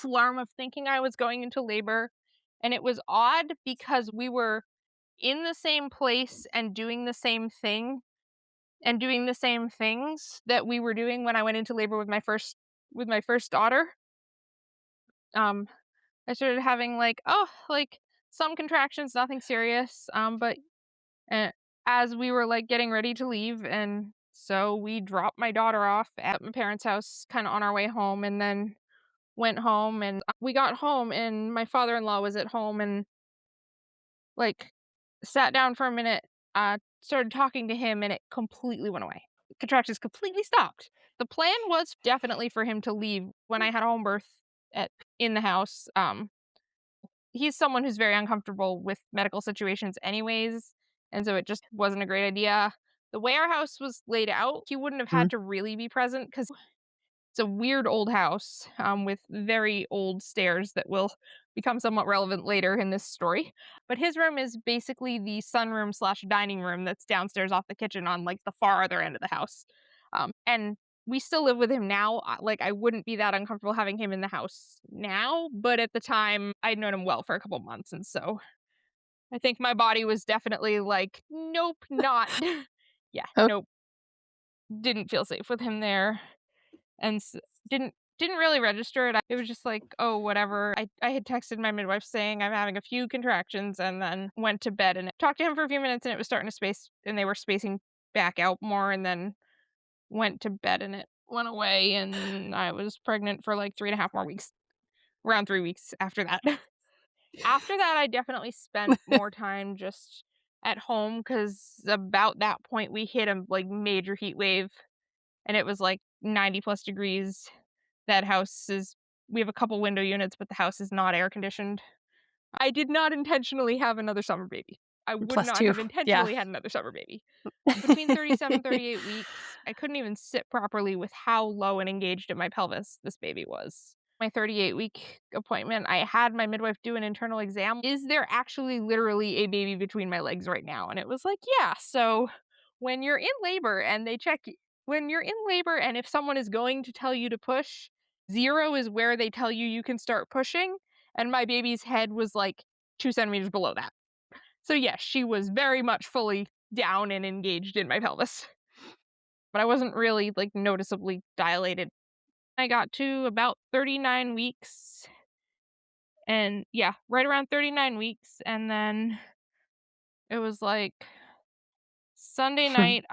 alarm of thinking I was going into labor. And it was odd because we were in the same place and doing the same thing and doing the same things that we were doing when I went into labor with my first daughter. I started having some contractions, nothing serious. But as we were getting ready to leave, and so we dropped my daughter off at my parents' house, kind of on our way home, and then went home. And we got home, and my father-in-law was at home, and sat down for a minute, started talking to him, and it completely went away. Contractions completely stopped. The plan was definitely for him to leave when I had a home birth in the house. He's someone who's very uncomfortable with medical situations anyways, and so it just wasn't a great idea. The way our house was laid out, he wouldn't have had to really be present because it's a weird old house with very old stairs that will become somewhat relevant later in this story. But his room is basically the sunroom / dining room that's downstairs off the kitchen on the far other end of the house. And we still live with him now. I wouldn't be that uncomfortable having him in the house now, but at the time I'd known him well for a couple months, and so I think my body was definitely nope, not. Yeah, nope. Didn't feel safe with him there. And didn't really register it. It was just oh, whatever. I had texted my midwife saying I'm having a few contractions, and then went to bed and talked to him for a few minutes, and it was starting to space, and they were spacing back out more, and then went to bed, and it went away, and I was pregnant for 3.5 more weeks. Around 3 weeks after that. After that, I definitely spent more time just at home, because about that point we hit a major heat wave, and it was 90 plus degrees. We have a couple window units, but the house is not air conditioned. I did not intentionally have another summer baby. I would not have intentionally had another summer baby. Between 37 and 38 weeks, I couldn't even sit properly with how low and engaged in my pelvis this baby was. My 38-week appointment, I had my midwife do an internal exam. Is there actually literally a baby between my legs right now? And it was yeah. So when you're in labor and if someone is going to tell you to push, 0 is where they tell you can start pushing. And my baby's head was 2 centimeters below that. So yes, she was very much fully down and engaged in my pelvis. But I wasn't really noticeably dilated. I got to about 39 weeks, And yeah, right around 39 weeks. And then it was like Sunday night.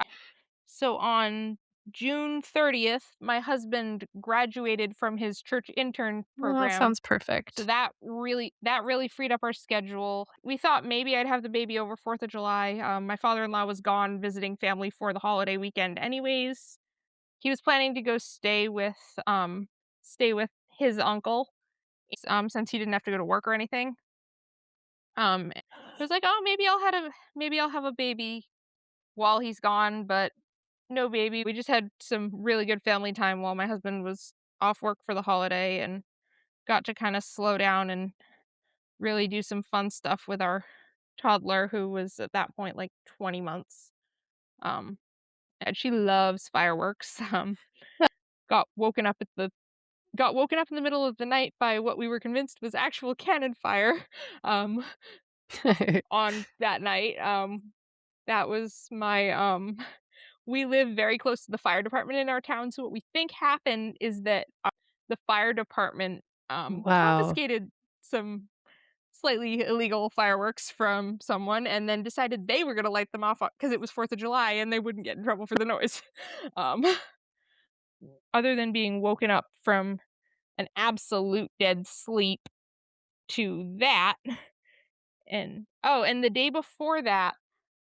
So on June 30th, my husband graduated from his church intern Well, that program. sounds perfect. So that really freed up our schedule. We thought maybe I'd have the baby over 4th of July. My father-in-law was gone visiting family for the holiday weekend anyways. He was planning to go stay with his uncle, since he didn't have to go to work or anything. It was like, oh, maybe I'll have a baby while he's gone, but no baby. We just had some really good family time while my husband was off work for the holiday, and got to kind of slow down and really do some fun stuff with our toddler, who was at that point like 20 months. Um, and she loves fireworks. Got woken up in the middle of the night by what we were convinced was actual cannon fire. Um, on that night. That was my we live very close to the fire department in our town, so what we think happened is that the fire department Wow. confiscated some slightly illegal fireworks from someone and then decided they were going to light them off because it was 4th of July and they wouldn't get in trouble for the noise. Um, other than being woken up from an absolute dead sleep to that. And the day before that,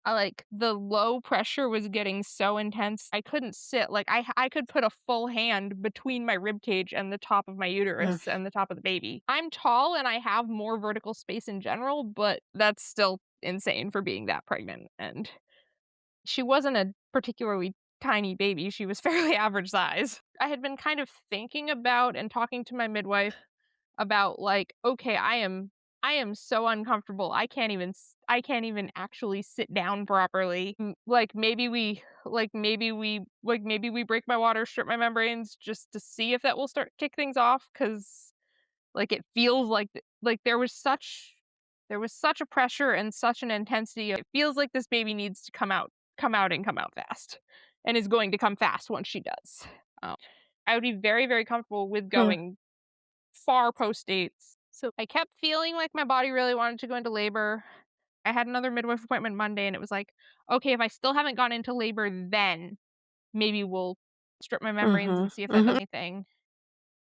the low pressure was getting so intense, I couldn't sit. Like, I could put a full hand between my rib cage and the top of my uterus and the top of the baby. I'm tall and I have more vertical space in general, but that's still insane for being that pregnant. And she wasn't a particularly tiny baby. She was fairly average size. I had been kind of thinking about and talking to my midwife about, like, okay, I am so uncomfortable. I can't even actually sit down properly. Maybe we break my water, strip my membranes just to see if that will start kick things off, cuz it feels like there was such a pressure and such an intensity. It feels like this baby needs to come out fast, and is going to come fast once she does. Um, I would be very, very comfortable with going far post dates. So I kept feeling like my body really wanted to go into labor. I had another midwife appointment Monday, and it was like, okay, if I still haven't gone into labor, then maybe we'll strip my membranes and see if that does anything.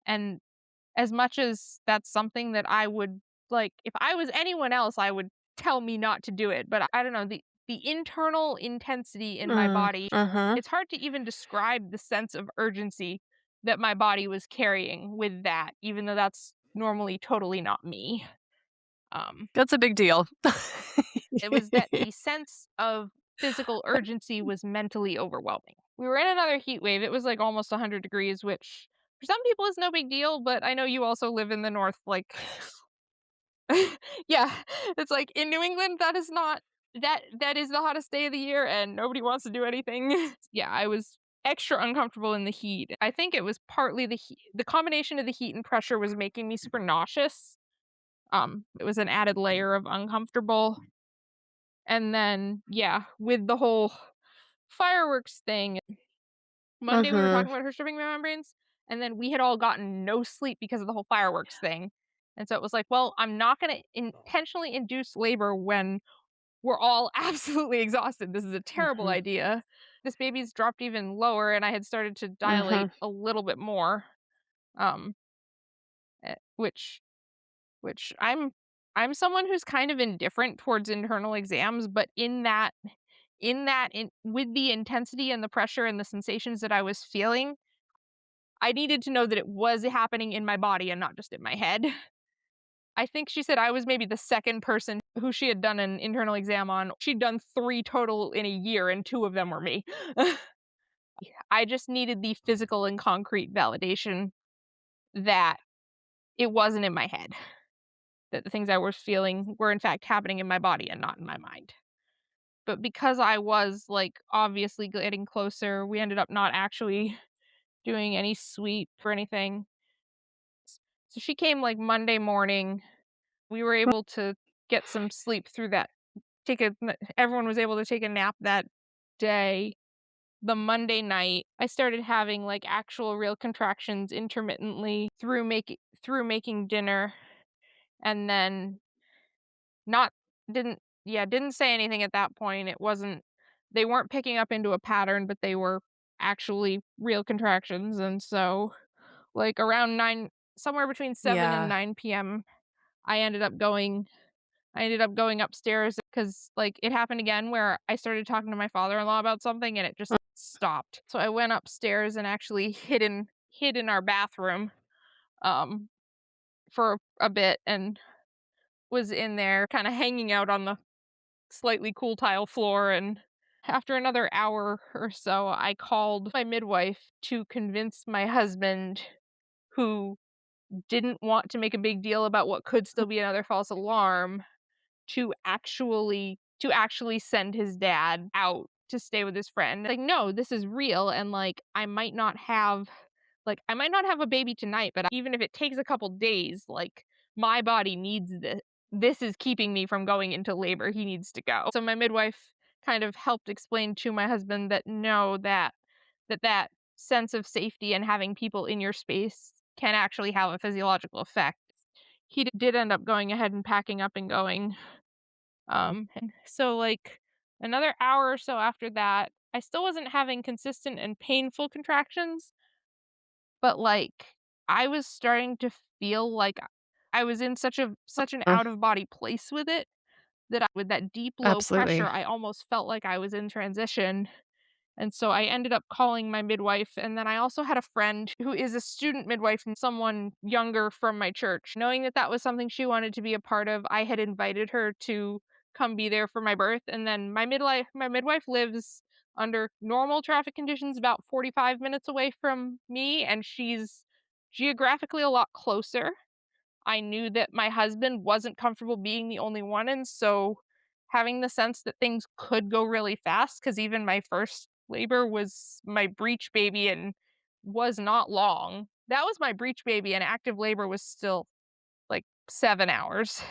And as much as that's something that I would, like, if I was anyone else, I would tell me not to do it. But I don't know, the internal intensity in my body, it's hard to even describe the sense of urgency that my body was carrying with that, even though that's normally totally not me. That's a big deal. It was that the sense of physical urgency was mentally overwhelming. We were in another heat wave. It was like almost 100 degrees, which for some people is no big deal, but I know you also live in the north. Like, yeah, it's like in New England, that is the hottest day of the year, and nobody wants to do anything. Yeah, I was extra uncomfortable in the heat. I think it was partly the heat. The combination of the heat and pressure was making me super nauseous. It was an added layer of uncomfortable. And then, yeah, with the whole fireworks thing, Monday we were talking about her stripping my membranes, and then we had all gotten no sleep because of the whole fireworks thing. And so it was like, well, I'm not going to intentionally induce labor when we're all absolutely exhausted. This is a terrible idea. This baby's dropped even lower, and I had started to dilate a little bit more, um, which I'm someone who's kind of indifferent towards internal exams, but with the intensity and the pressure and the sensations that I was feeling, I needed to know that it was happening in my body and not just in my head. I think she said I was maybe the second person who she had done an internal exam on. She'd done 3 total in a year, and 2 of them were me. I just needed the physical and concrete validation that it wasn't in my head, that the things I was feeling were in fact happening in my body and not in my mind. But because I was, like, obviously getting closer, we ended up not actually doing any sweep or anything. So she came, like, Monday morning. We were able to get some sleep through that. Everyone was able to take a nap that day. The Monday night, I started having, like, actual real contractions intermittently through making dinner. and then not didn't say anything at that point. They weren't picking up into a pattern, but they were actually real contractions. And so like around 9, somewhere between 7 and Yeah. 9 p.m., I ended up going upstairs because like it happened again where I started talking to my father-in-law about something and it just stopped. So I went upstairs and actually hid in our bathroom um for a bit and was in there kind of hanging out on the slightly cool tile floor. And after another hour or so, I called my midwife to convince my husband, who didn't want to make a big deal about what could still be another false alarm, to actually send his dad out to stay with his friend. Like, no, this is real, and like I might not have a baby tonight, but even if it takes a couple days, like my body needs this. This is keeping me from going into labor. He needs to go. So my midwife kind of helped explain to my husband that no, that sense of safety and having people in your space can actually have a physiological effect. He did end up going ahead and packing up and going. And so like another hour or so after that, I still wasn't having consistent and painful contractions, but like I was starting to feel like I was in such an Mm, out of body place with it that with that deep low pressure, absolutely. I almost felt like I was in transition. And so I ended up calling my midwife. And then I also had a friend who is a student midwife and someone younger from my church. Knowing that that was something she wanted to be a part of, I had invited her to come be there for my birth. And then my midwife lives under normal traffic conditions about 45 minutes away from me, and she's geographically a lot closer. I knew that my husband wasn't comfortable being the only one, and so having the sense that things could go really fast, because even my first labor was my breech baby and was not long. That was my breech baby, and active labor was still like 7 hours.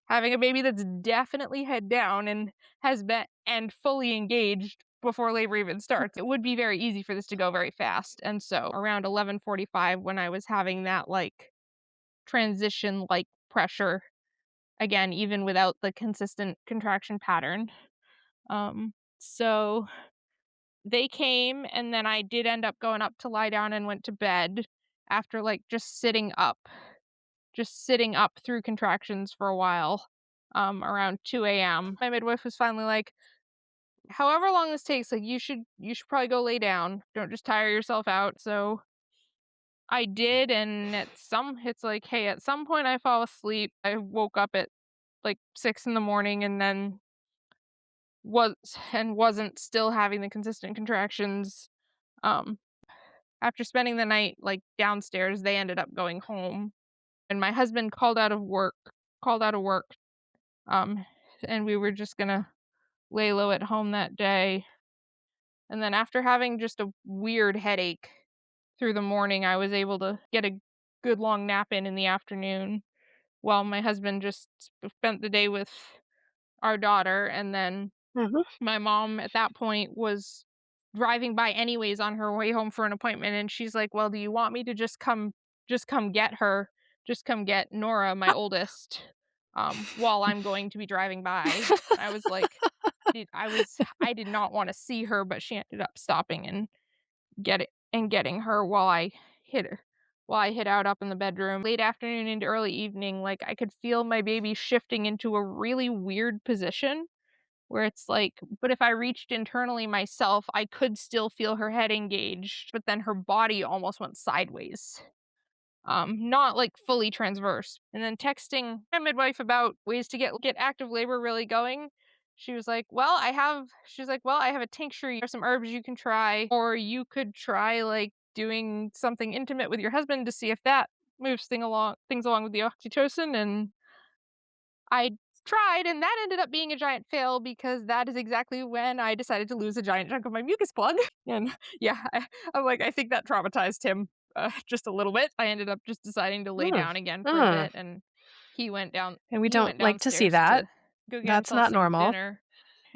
Having a baby that's definitely head down and has been and fully engaged before labor even starts, it would be very easy for this to go very fast. And so around 11:45, when I was having that like transition like pressure again, even without the consistent contraction pattern. So they came, and then I did end up going up to lie down and went to bed after like just sitting up through contractions for a while. Around 2 a.m. My midwife was finally like, however long this takes, like you should probably go lay down. Don't just tire yourself out. So I did, and it's like, hey, at some point I fall asleep. I woke up at like 6 in the morning and then was and wasn't still having the consistent contractions. Um, After spending the night like downstairs, they ended up going home, and my husband called out of work, um, and we were just gonna lay low at home that day. And then after having just a weird headache through the morning, I was able to get a good long nap in the afternoon while my husband just spent the day with our daughter. And then Mhm. my mom at that point was driving by anyways on her way home for an appointment, and she's like, "Well, do you want me to just come get her? Just come get Nora, my oldest, while I'm going to be driving by." I was like, I did not want to see her, but she ended up stopping and getting her while I hid out up in the bedroom. Late afternoon into early evening, like I could feel my baby shifting into a really weird position where it's like, but if I reached internally myself, I could still feel her head engaged, but then her body almost went sideways. Not like fully transverse. And then texting my midwife about ways to get active labor really going. She's like, well, I have a tincture, or some herbs you can try, or you could try like doing something intimate with your husband to see if that moves things along with the oxytocin. And I tried, and that ended up being a giant fail because that is exactly when I decided to lose a giant chunk of my mucus plug. And yeah, I'm like, I think that traumatized him just a little bit. I ended up just deciding to lay Mm, down again for a mm. bit, and he went down. And we He don't went like to see downstairs that. to go get That's himself not some normal. dinner.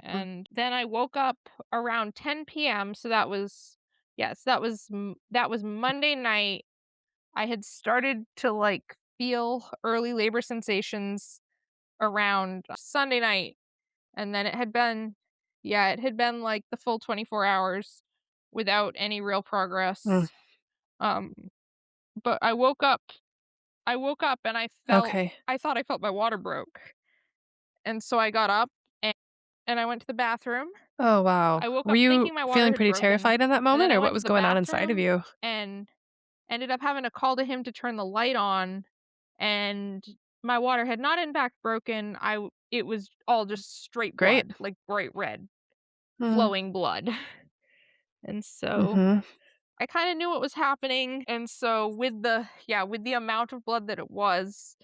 Mm. And then I woke up around 10 p.m. So that was yes, that was Monday night. I had started to like feel early labor sensations around Sunday night. And then it had been like the full 24 hours without any real progress. Mm. But I woke up and I Okay. thought I felt my water broke. And so I got up and I went to the bathroom. Oh, wow. I woke Were up you thinking my water feeling had pretty broken. terrified in that And then moment, I or what went to was the going on inside of bathroom you? and ended up having to call to him to turn the light on. And my water had not in fact broken. It was all just straight Great. blood, like bright red, Mm. flowing blood. And so Mhm. I kind of knew what was happening. And so with the amount of blood that it was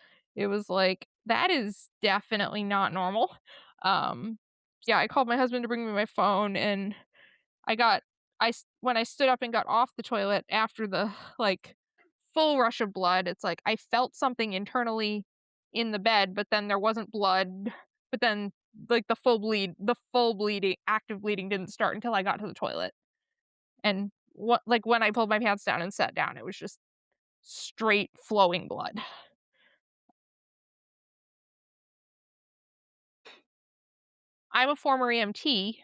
like, that is definitely not normal. I called my husband to bring me my phone, and when I stood up and got off the toilet after the like full rush of blood, it's like I felt something internally in the bed, but then there wasn't blood. But then like the full bleeding, active bleeding didn't start until I got to the toilet. And when I pulled my pants down and sat down, it was just straight flowing blood. I'm a former EMT,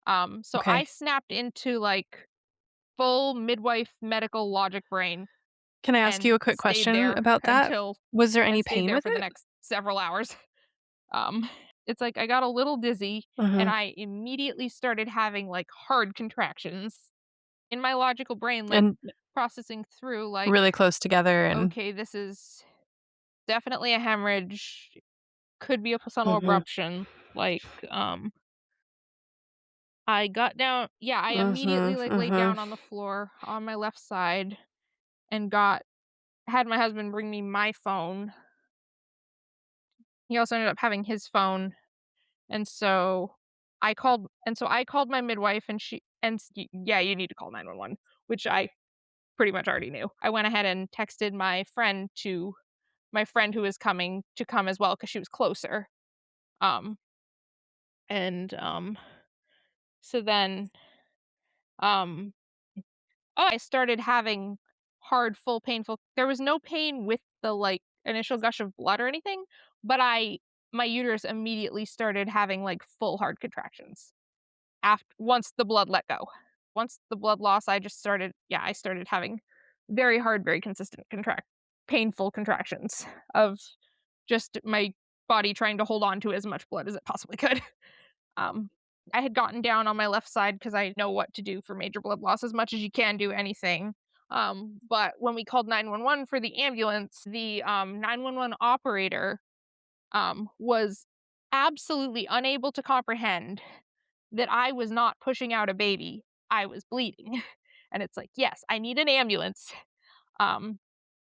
so I Okay. snapped into like full midwife medical logic brain Can I ask you and a quick stayed question there about that? until Was there and any stayed pain there with for the it? next several hours. It's like I got a little dizzy and Mhm. I immediately started having like hard contractions in my logical brain, like And processing through like, really close together and okay, this is definitely a hemorrhage, could be a placental Mhm. abruption. Like, I got down, I immediately Mhm. like laid Mhm. down on the floor on my left side and had my husband bring me my phone. He also ended up having his phone. And so I called my midwife, and you need to call 911, which I pretty much already knew. I went ahead and texted my friend who was coming to come as well because she was closer. Um and so then um I started having hard, full, painful. There was no pain with the like initial gush of blood or anything, but my uterus immediately started having like full hard contractions after once the blood let go. Once the blood loss, I started having very hard, very consistent painful contractions of just my body trying to hold on to as much blood as it possibly could. Um, I had gotten down on my left side because I know what to do for major blood loss as much as you can do anything. But when we called 911 for the ambulance, the 911 operator was absolutely unable to comprehend that I was not pushing out a baby. I was bleeding. And it's like, yes, I need an ambulance. Um,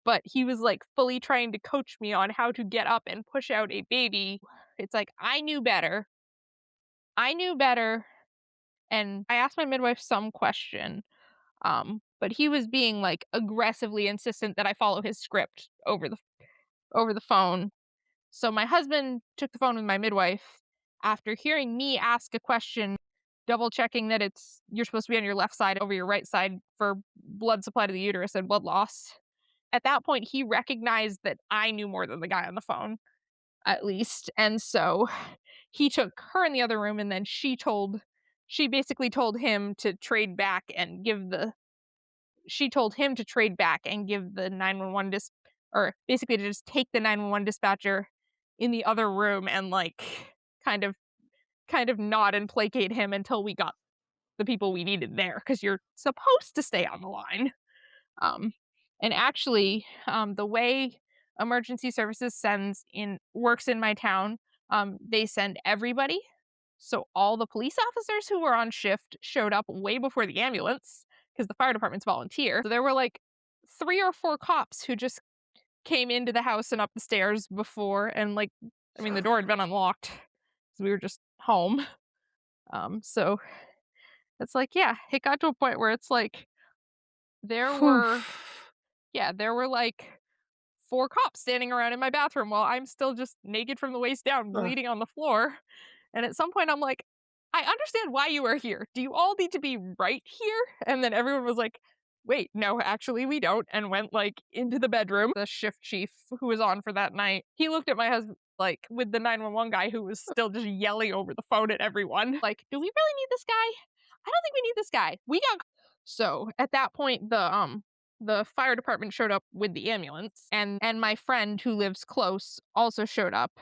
but he was like fully trying to coach me on how to get up and push out a baby. It's like I knew better. And I asked my midwife some question. But he was being like aggressively insistent that I follow his script over the phone. So my husband took the phone with my midwife after hearing me ask a question, double checking that you're supposed to be on your left side over your right side for blood supply to the uterus and blood loss. At that point, he recognized that I knew more than the guy on the phone, at least. And so he took her in the other room, and then she basically told him to trade back and give the she told him to trade back and give the 911 or basically to just take the 911 dispatcher in the other room and like kind of nod and placate him until we got the people we needed there, because you're supposed to stay on the line. Um, and actually, the way emergency services works in my town, they send everybody. So all the police officers who were on shift showed up way before the ambulance because the fire department's volunteer. So there were like 3 or 4 cops who just came into the house and up the stairs before, and like, I mean, the door had been unlocked because we were just home. So it's like, yeah, it got to a point where it's like there Whew. were like 4 cops standing around in my bathroom while I'm still just naked from the waist down, Ugh. bleeding on the floor. And at some point, I'm like, I understand why you are here. Do you all need to be right here? And then everyone was like, wait, no, actually we don't, and went like into the bedroom. The shift chief who was on for that night, he looked at my husband like with the 911 guy who was still just yelling over the phone at everyone. Like, do we really need this guy? I don't think we need this guy. We got so at that point the fire department showed up with the ambulance, and my friend who lives close also showed up.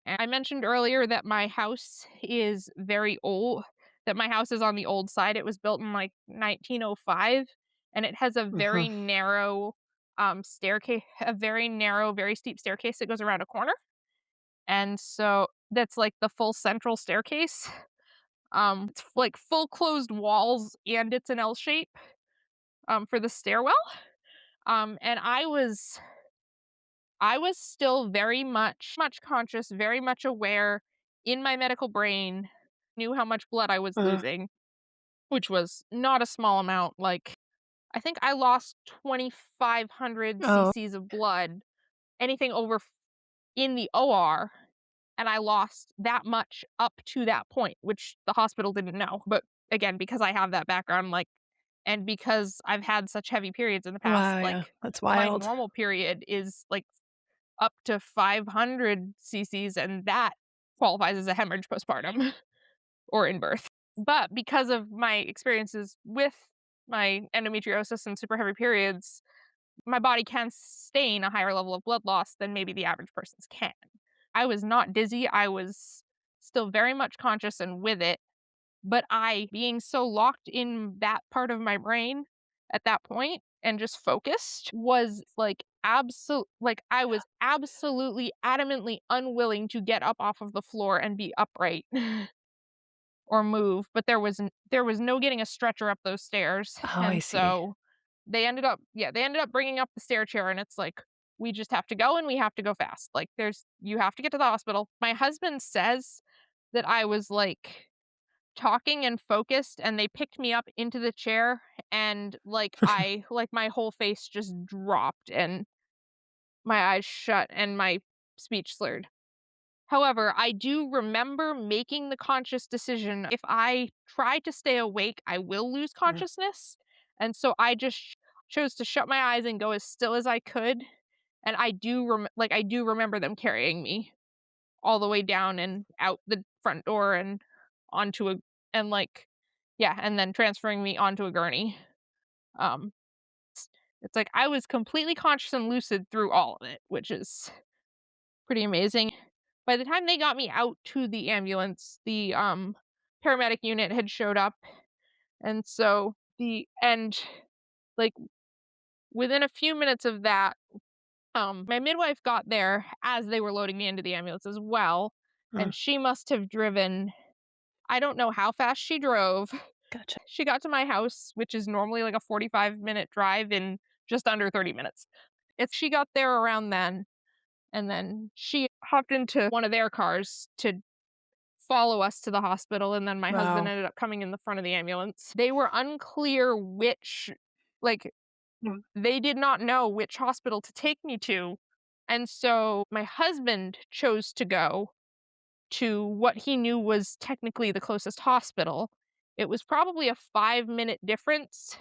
And I mentioned earlier that my house is very old, that my house is on the old side. It was built in like 1905, and it has a very narrow staircase, a very narrow, very steep staircase that goes around a corner. And so that's like the full central staircase. It's like full closed walls, and it's an L shape for the stairwell. And I was still very much conscious, very much aware in my medical brain, knew how much blood I was losing, which was not a small amount. Like, I think I lost 2,500 cc's of blood, anything over in the OR, and I lost that much up to that point, which the hospital didn't know. But again, because I have that background, like, and because I've had such heavy periods in the past, Wow, yeah. like, That's my wild. normal period is like up to 500 cc's, and that qualifies as a hemorrhage postpartum or in birth. But because of my experiences with my endometriosis and super heavy periods, my body can sustain a higher level of blood loss than maybe the average person's can. I was not dizzy. I was still very much conscious and with it, but I, being so locked in that part of my brain at that point and just focused, was like I was absolutely adamantly unwilling to get up off of the floor and be upright or move, but there was no getting a stretcher up those stairs. Oh, I And see. so they ended up bringing up the stair chair, and it's like, we just have to go, and we have to go fast. Like, you have to get to the hospital. My husband says that I was like talking and focused, and they picked me up into the chair, and like my whole face just dropped and my eyes shut and my speech slurred. However, I do remember making the conscious decision, if I try to stay awake, I will lose consciousness. And so I just chose to shut my eyes and go as still as I could. And I do remember them carrying me all the way down and out the front door and onto a and like yeah, and then transferring me onto a gurney. Um it's like I was completely conscious and lucid through all of it, which is pretty amazing. By the time they got me out to the ambulance, the paramedic unit had showed up, and so like within a few minutes of that, my midwife got there as they were loading me into the ambulance as well, and she must have driven, I don't know how fast she drove. Gotcha. She got to my house, which is normally like a 45-minute drive, in just under 30 minutes. If she got there around then, and then she hopped into one of their cars to follow us to the hospital, and then my husband Wow. ended up coming in the front of the ambulance. They were unclear like, they did not know which hospital to take me to, and so my husband chose to go to what he knew was technically the closest hospital. It was probably a 5-minute difference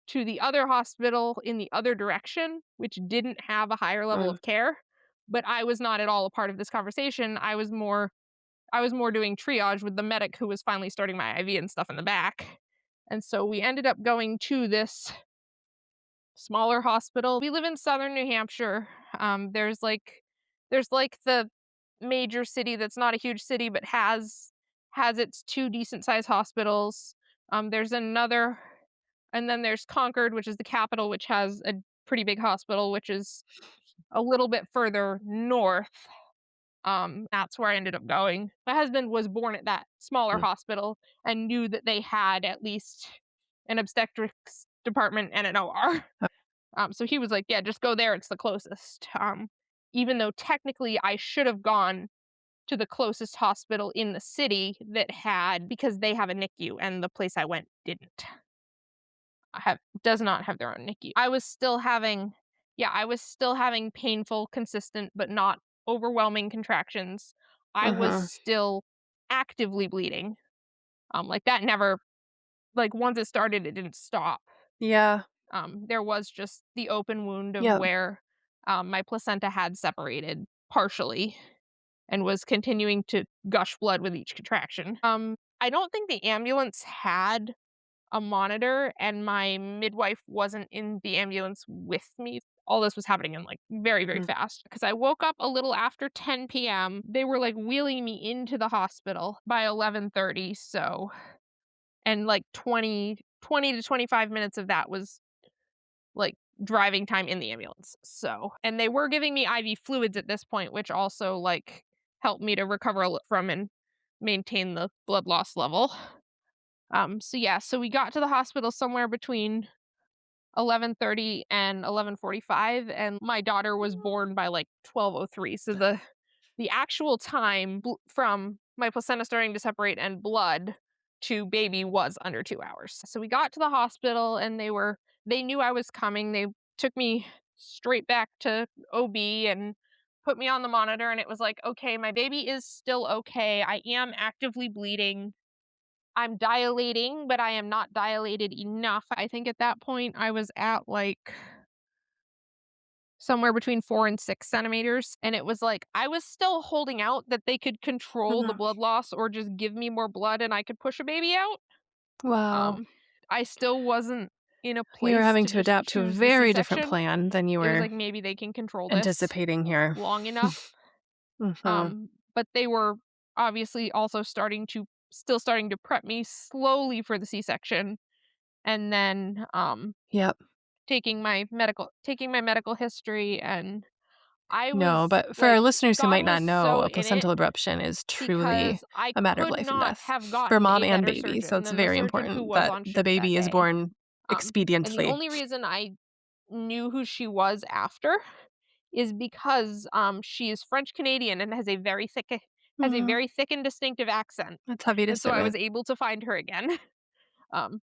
to the other hospital in the other direction, which didn't have a higher level of care. But I was not at all a part of this conversation. I was more doing triage with the medic who was finally starting my IV and stuff in the back. And so we ended up going to this smaller hospital. We live in southern New Hampshire. There's like the major city that's not a huge city but has its two decent sized hospitals. There's another, and then there's Concord, which is the capital, which has a pretty big hospital, which is a little bit further north. That's where I ended up going. My husband was born at that smaller hospital and knew that they had at least an obstetrics department and an OR. So he was like, yeah, just go there. It's the closest. Even though technically I should have gone to the closest hospital in the city because they have a NICU, and the place I went didn't. Does not have their own NICU. I was still having painful, consistent, but not overwhelming contractions. I was still actively bleeding. Like that never, like once it started, it didn't stop. Yeah. There was just the open wound of Yep. where my placenta had separated partially and was continuing to gush blood with each contraction. I don't think the ambulance had a monitor, and my midwife wasn't in the ambulance with me. All this was happening in like very, very fast because I woke up a little after 10 p.m. They were like wheeling me into the hospital by 11:30. So, and like 20 to 25 minutes of that was like driving time in the ambulance. So, and they were giving me IV fluids at this point, which also like helped me to recover from and maintain the blood loss level. So yeah, so we got to the hospital somewhere between 11:30 and 11:45, and my daughter was born by like 12:03. So the actual time from my placenta starting to separate and blood to baby was under 2 hours. So we got to the hospital and they knew I was coming. They took me straight back to OB and put me on the monitor, and it was like, okay, my baby is still okay. I am actively bleeding. I'm dilating, but I am not dilated enough. I think at that point I was at like somewhere between 4 and 6 centimeters. And it was like I was still holding out that they could control the blood loss or just give me more blood and I could push a baby out. Wow. I still wasn't in a place You were having to to just adapt to a choose the very different C-section. plan than you It was were like maybe they can control this anticipating here. long enough. But they were obviously also starting to prep me slowly for the C-section. And then Yep. taking my medical history, and I No, was but for like, our listeners who God might not was know, so a in it placental abruption is truly because I a matter of could life and not death have for gotten mom a and better baby. So surgeon it's than the very surgeon who important was that on the shift that baby is day. born And the expediently. only reason I knew who she was after is because she is French Canadian and has a very thick and distinctive accent. That's heavy to And so sit I with. was able to find her again. um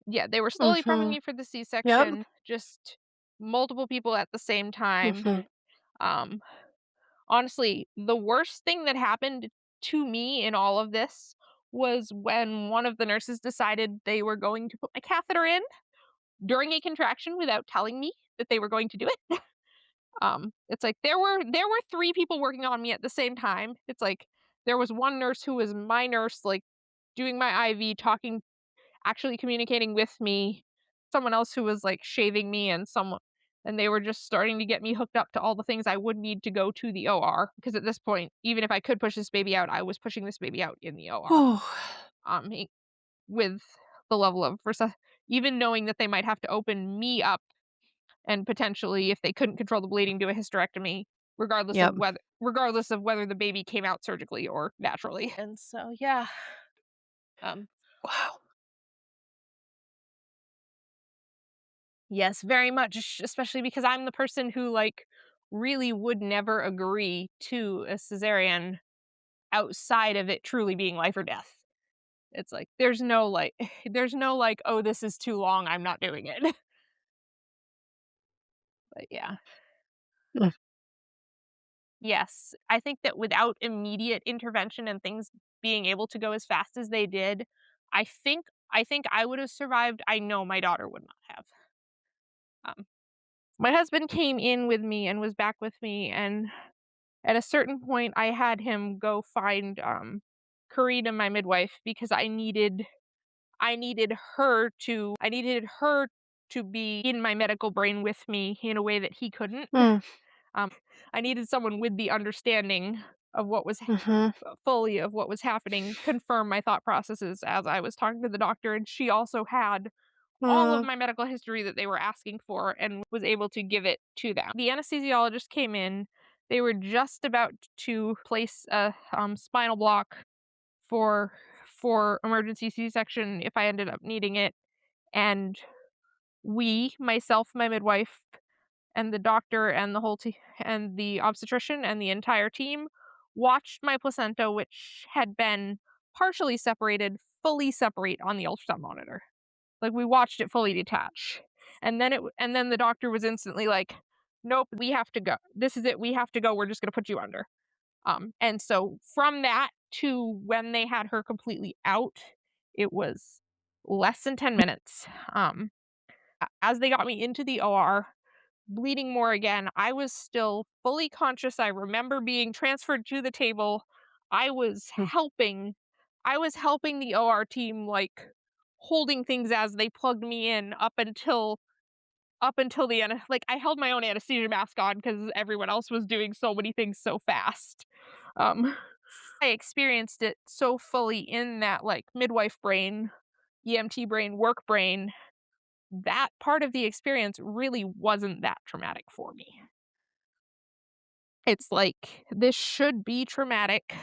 yeah, they were slowly prepping me for the Yep. C-section, just multiple people at the same time. Um, Honestly, the worst thing that happened to me in all of this was when one of the nurses decided they were going to put my catheter in during a contraction without telling me that they were going to do it. It's like there were 3 people working on me at the same time. It's like there was one nurse who was my nurse, like doing my IV, talking, actually communicating with me, someone else who was like shaving me, and they were just starting to get me hooked up to all the things I would need to go to the OR, because at this point, even if I could push this baby out, I was pushing this baby out in the OR. Oh, With the level of even knowing that they might have to open me up and potentially, if they couldn't control the bleeding, do a hysterectomy, regardless yep. of whether the baby came out surgically or naturally. And so yeah. Wow. Yes, very much, especially because I'm the person who like really would never agree to a cesarean outside of it truly being life or death. It's like there's no like oh, this is too long, I'm not doing it. But yeah. Mm. Yes, I think that without immediate intervention and things being able to go as fast as they did, I think I would have survived. I know my daughter would not have. My husband came in with me and was back with me, and at a certain point I had him go find Karina, my midwife, because I needed her to be in my medical brain with me in a way that he couldn't. I needed someone with the understanding of what was fully of what was happening, confirm my thought processes as I was talking to the doctor, and she also had all of my medical history that they were asking for and was able to give it to them. The anesthesiologist came in. They were just about to place a spinal block for emergency C-section if I ended up needing it. And myself, my midwife, and the doctor, and the whole team, and the obstetrician, and the entire team watched my placenta, which had been partially separated, fully separate on the ultrasound monitor. Like, we watched it fully detach. And then the doctor was instantly like, "Nope, we have to go. This is it. We have to go. We're just going to put you under." And so from that to when they had her completely out, it was less than 10 minutes. As they got me into the OR, bleeding more again, I was still fully conscious. I remember being transferred to the table. I was Hmm. helping I was helping the OR team, like, holding things as they plugged me in up until the end. Like, I held my own anesthesia mask on because everyone else was doing so many things so fast. Um, I experienced it so fully in that, like, midwife brain, EMT brain, work brain. That part of the experience really wasn't that traumatic for me. It's like, this should be traumatic,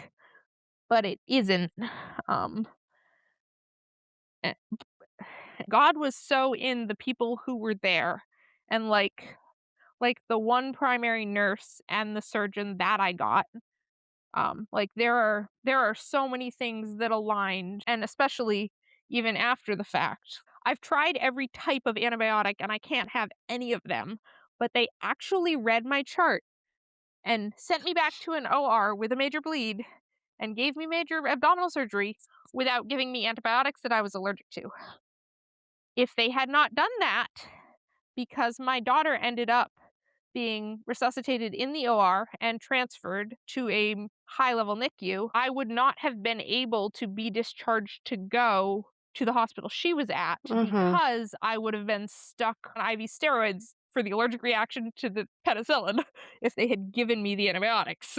but it isn't. Um, eh, God was so in the people who were there, and, like the one primary nurse and the surgeon that I got. Like, there are so many things that aligned, and especially even after the fact. I've tried every type of antibiotic and I can't have any of them, but they actually read my chart and sent me back to an OR with a major bleed and gave me major abdominal surgery without giving me antibiotics that I was allergic to. If they had not done that, because my daughter ended up being resuscitated in the OR and transferred to a high-level NICU, I would not have been able to be discharged to go to the hospital she was at, because I would have been stuck on IV steroids for the allergic reaction to the penicillin if they had given me the antibiotics.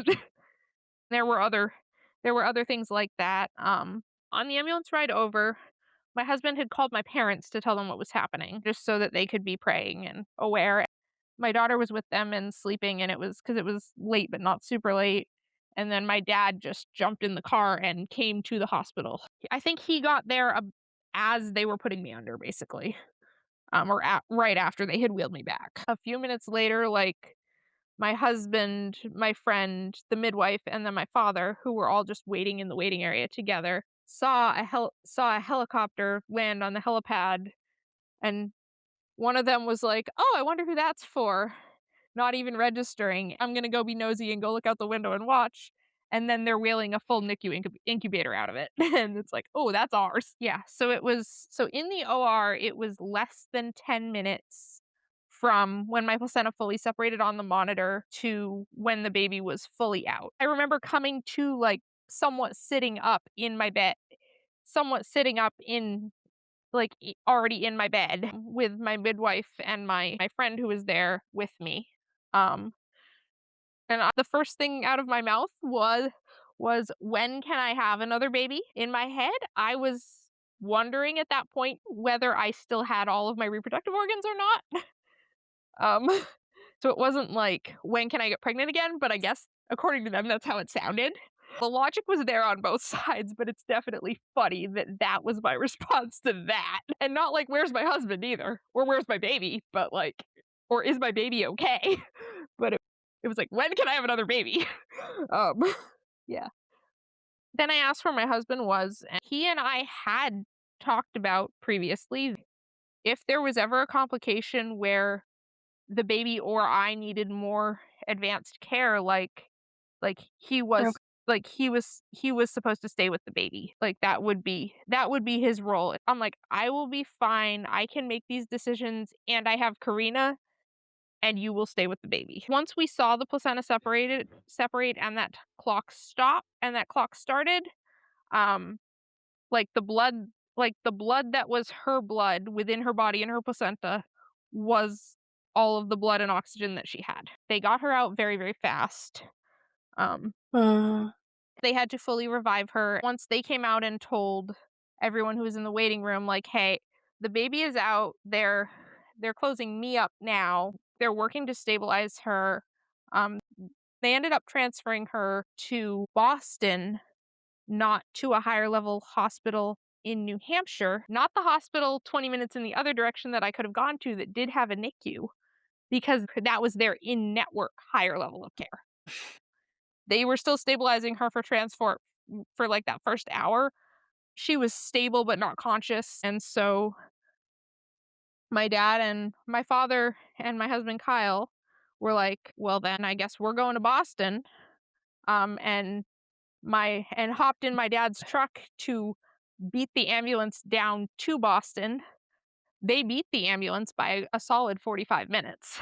There were other things like that. On the ambulance ride over, my husband had called my parents to tell them what was happening, just so that they could be praying and aware. My daughter was with them and sleeping, and it was because it was late, but not super late. And then my dad just jumped in the car and came to the hospital. I think he got there as they were putting me under, basically, right after they had wheeled me back. A few minutes later, like, my husband, my friend, the midwife, and then my father, who were all just waiting in the waiting area together, saw a helicopter land on the helipad, and one of them was like, "Oh, I wonder who that's for," not even registering. I'm gonna go be nosy and go look out the window and watch, and then they're wheeling a full NICU incubator out of it, and it's like, "Oh, that's ours." Yeah, so in the OR, it was less than 10 minutes from when my placenta fully separated on the monitor to when the baby was fully out. I remember coming to, like, somewhat sitting up in my bed, somewhat sitting up in like, already in my bed with my midwife and my friend who was there with me. Um, the first thing out of my mouth was, "When can I have another baby?" In my head, I was wondering at that point whether I still had all of my reproductive organs or not. Um, so it wasn't like, "When can I get pregnant again?" But I guess according to them, that's how it sounded. The logic was there on both sides, but it's definitely funny that that was my response to that. And not like, "Where's my husband?" either, or "Where's my baby?" but like, or "Is my baby okay?" But it was like, "When can I have another baby?" Um, yeah. Then I asked where my husband was, and he and I had talked about previously if there was ever a complication where the baby or I needed more advanced care, like he was Okay. he was supposed to stay with the baby. Like, that would be his role. I'm like, "I will be fine. I can make these decisions, and I have Karina, and you will stay with the baby." Once we saw the placenta separate and that clock stop and that clock started, um like, the blood that was her blood within her body and her placenta was all of the blood and oxygen that she had. They got her out very, very fast. Um, Uh, they had to fully revive her. Once they came out and told everyone who was in the waiting room, like, "Hey, the baby is out. They're closing me up now. They're working to stabilize her." Um, they ended up transferring her to Boston, not to a higher level hospital in New Hampshire, not the hospital 20 minutes in the other direction that I could have gone to that did have a NICU, because that was their in-network higher level of care. They were still stabilizing her for transport for like that first hour. She was stable but not conscious. And so my dad and my father and my husband Kyle were like, "Well, then I guess we're going to Boston." And hopped in my dad's truck to beat the ambulance down to Boston. They beat the ambulance by a solid 45 minutes.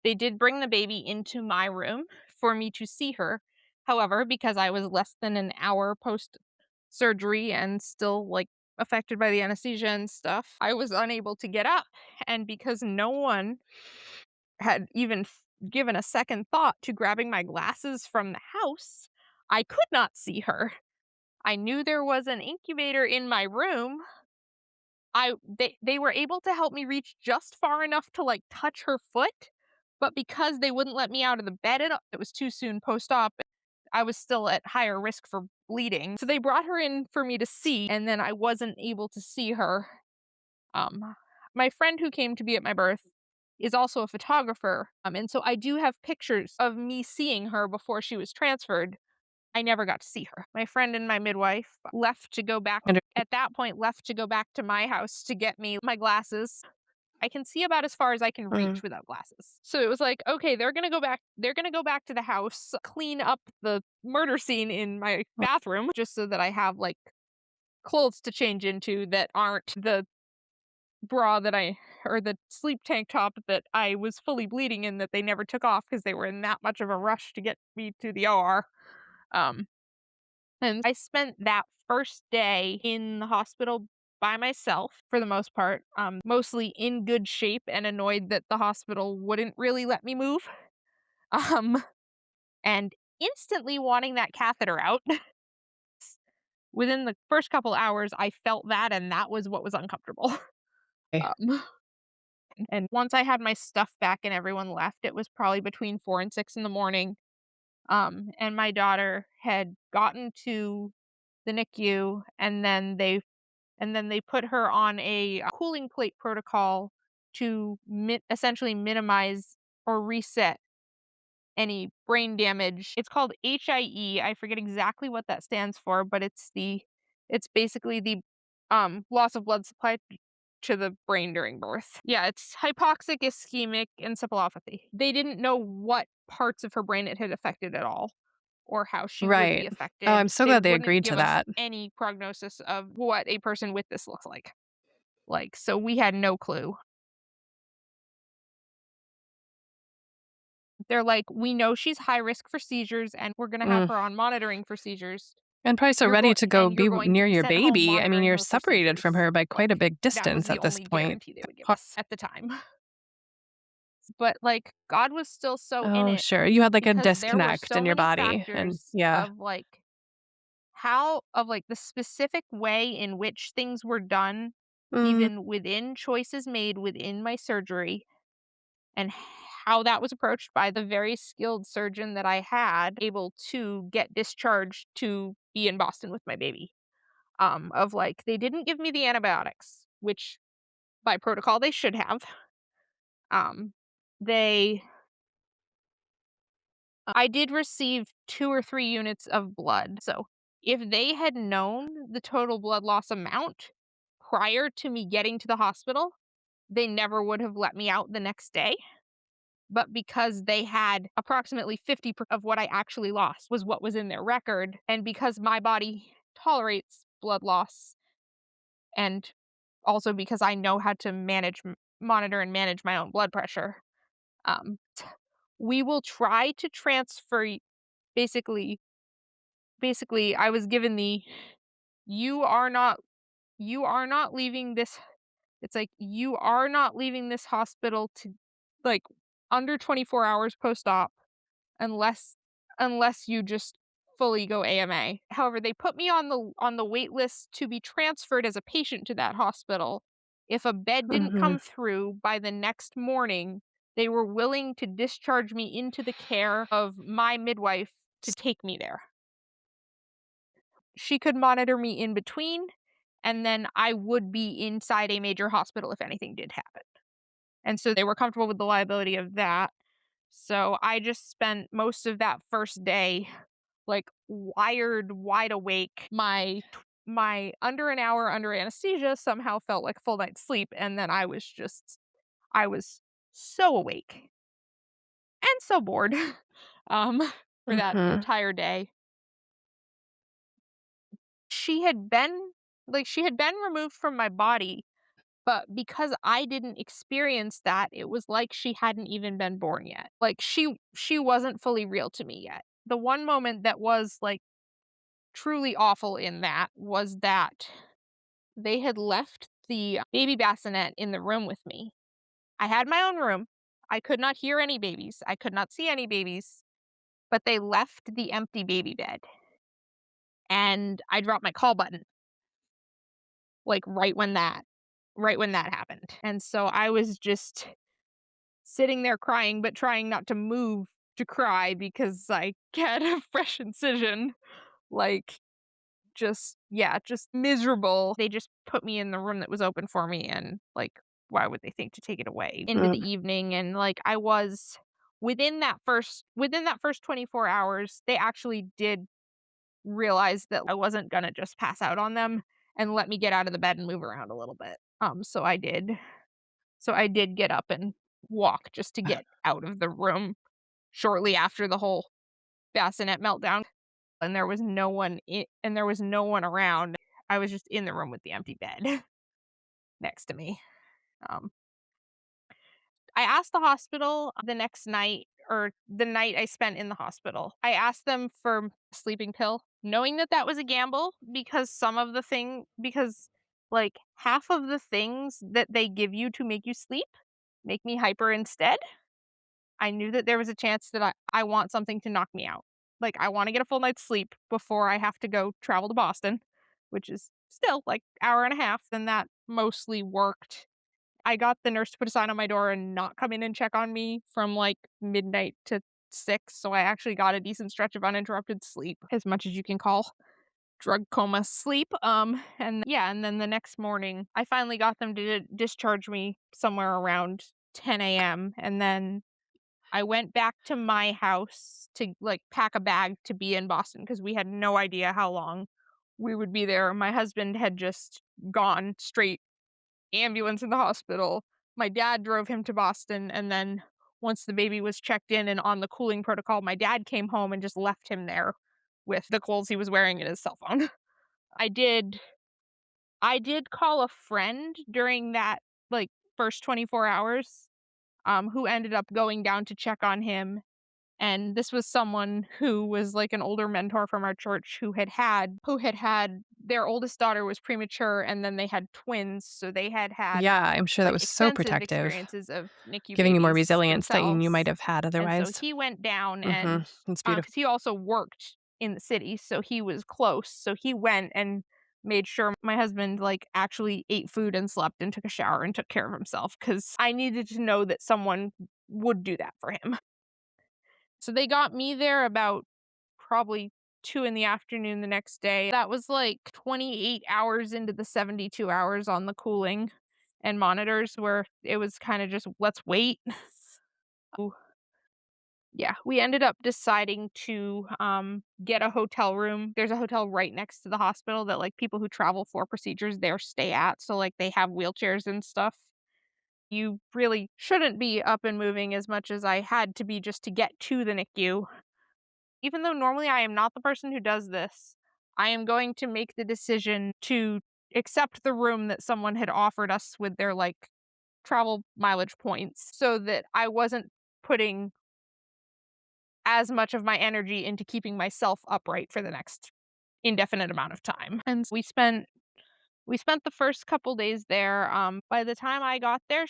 They did bring the baby into my room for me to see her. However, because I was less than an hour post surgery and still like affected by the anesthesia and stuff, I was unable to get up. And because no one had even given a second thought to grabbing my glasses from the house, I could not see her. I knew there was an incubator in my room. They were able to help me reach just far enough to like touch her foot, but because they wouldn't let me out of the bed, it was too soon post-op. I was still at higher risk for bleeding. So they brought her in for me to see, and then I wasn't able to see her. My friend who came to be at my birth is also a photographer. And so I do have pictures of me seeing her before she was transferred. I never got to see her. My friend and my midwife left to go back, at that point, left to go back to my house to get me my glasses. I can see about as far as I can reach without glasses. So it was like, okay, they're going to go back to the house, clean up the murder scene in my bathroom just so that I have like clothes to change into that aren't the bra or the sleep tank top that I was fully bleeding in that they never took off because they were in that much of a rush to get me to the OR. And I spent that first day in the hospital by myself for the most part, mostly in good shape and annoyed that the hospital wouldn't really let me move. And instantly wanting that catheter out. Within the first couple hours, I felt that, and that was what was uncomfortable. And once I had my stuff back and everyone left, it was probably between 4 and 6 in the morning. And my daughter had gotten to the NICU, and then they put her on a cooling plate protocol to essentially minimize or reset any brain damage. It's called HIE. I forget exactly what that stands for, but it's basically the loss of blood supply to the brain during birth. Yeah, it's hypoxic ischemic encephalopathy. They didn't know what parts of her brain it had affected at all, or how she would be Right. affected. Oh, I'm so They glad they wouldn't agreed to give us that. any prognosis of what a person with this looks like. So we had no clue. They're like, we know she's high risk for seizures, and we're going to have Mm. her on monitoring for seizures. And probably so You're ready to go and be you're going to near be your sent home baby. I mean, monitoring you're her for separated from seizures. her by quite a big That was distance the at this only point. guarantee they would give us at the time. But like, God was still so in Oh, it sure. You had like a because there were disconnect so in your many body. And factors yeah. of like the specific way in which things were done, Mm, even within choices made within my surgery, and how that was approached by the very skilled surgeon that I had able to get discharged to be in Boston with my baby. Of like, they didn't give me the antibiotics, which by protocol they should have. They I did receive 2 or 3 units of blood. So if they had known the total blood loss amount prior to me getting to the hospital, they never would have let me out the next day. But because they had approximately 50% of what I actually lost was what was in their record, and because my body tolerates blood loss, and also because I know how to monitor and manage my own blood pressure, um, we will try to transfer. Basically, I was given you are not leaving this. It's like, you are not leaving this hospital to like under 24 hours post-op unless you just fully go AMA. However, they put me on the wait list to be transferred as a patient to that hospital. If a bed didn't mhm. come through by the next morning, they were willing to discharge me into the care of my midwife to take me there. She could monitor me in between, and then I would be inside a major hospital if anything did happen. And so they were comfortable with the liability of that. So I just spent most of that first day like wired, wide awake. My under an hour under anesthesia somehow felt like a full night's sleep, and then I was so awake and so bored um for that Mhm. entire day. She had been removed from my body But because I didn't experience that, it was like she hadn't even been born yet. Like, she wasn't fully real to me yet. The one moment that was, like, truly awful in that was that they had left the baby bassinet in the room with me. I had my own room. I could not hear any babies. I could not see any babies, but they left the empty baby bed. And I dropped my call button, like, right when that happened. And so I was just sitting there crying, but trying not to move to cry because I had a fresh incision. Like, just miserable. They just put me in the room that was open for me, and, like, why would they think to take it away into the evening? And, like, I was within that first 24 hours, they actually did realize that I wasn't gonna just pass out on them and let me get out of the bed and move around a little bit. So I did. So I did get up and walk just to get out of the room shortly after the whole bassinet meltdown, and there was no one around. I was just in the room with the empty bed next to me. Um, I asked the hospital the next night, or the night I spent in the hospital. I asked them for a sleeping pill, knowing that that was a gamble because like, half of the things that they give you to make you sleep make me hyper instead. I knew that there was a chance that I want something to knock me out. Like, I wanna get a full night's sleep before I have to go travel to Boston, which is still, like, hour and a half, and that mostly worked. I got the nurse to put a sign on my door and not come in and check on me from, like, midnight to 6, so I actually got a decent stretch of uninterrupted sleep, as much as you can call drug coma sleep. And then the next morning, I finally got them to discharge me somewhere around 10 AM, and then I went back to my house to, like, pack a bag to be in Boston because we had no idea how long we would be there. My husband had just gone straight ambulance in the hospital. My dad drove him to Boston, and then once the baby was checked in and on the cooling protocol, my dad came home and just left him there with the clothes he was wearing and his cell phone. I did I did call a friend during that, like, first 24 hours, who ended up going down to check on him. And this was someone who was, like, an older mentor from our church who had their oldest daughter was premature, and then they had twins, so they had had, Yeah, I'm sure that like, was so extensive protective, experiences of NICU giving you more babies resilience that you might themselves. have had And so otherwise. he went down Mhm. and, That's beautiful. because he also worked in the city, so he was close, so he went and made sure my husband, like, actually ate food and slept and took a shower and took care of himself because I needed to know that someone would do that for him. So they got me there about probably 2 in the afternoon the next day. That was, like, 28 hours into the 72 hours on the cooling and monitors where it was kinda just, "Let's wait." Ooh, yeah, we ended up deciding to, get a hotel room. There's a hotel right next to the hospital that, like, people who travel for procedures there stay at, so, like, they have wheelchairs and stuff. You really shouldn't be up and moving as much as I had to be just to get to the NICU. Even though normally I am not the person who does this, I am going to make the decision to accept the room that someone had offered us with their, like, travel mileage points so that I wasn't putting as much of my energy into keeping myself upright for the next indefinite amount of time. And we spent the first couple days there. By the time I got there,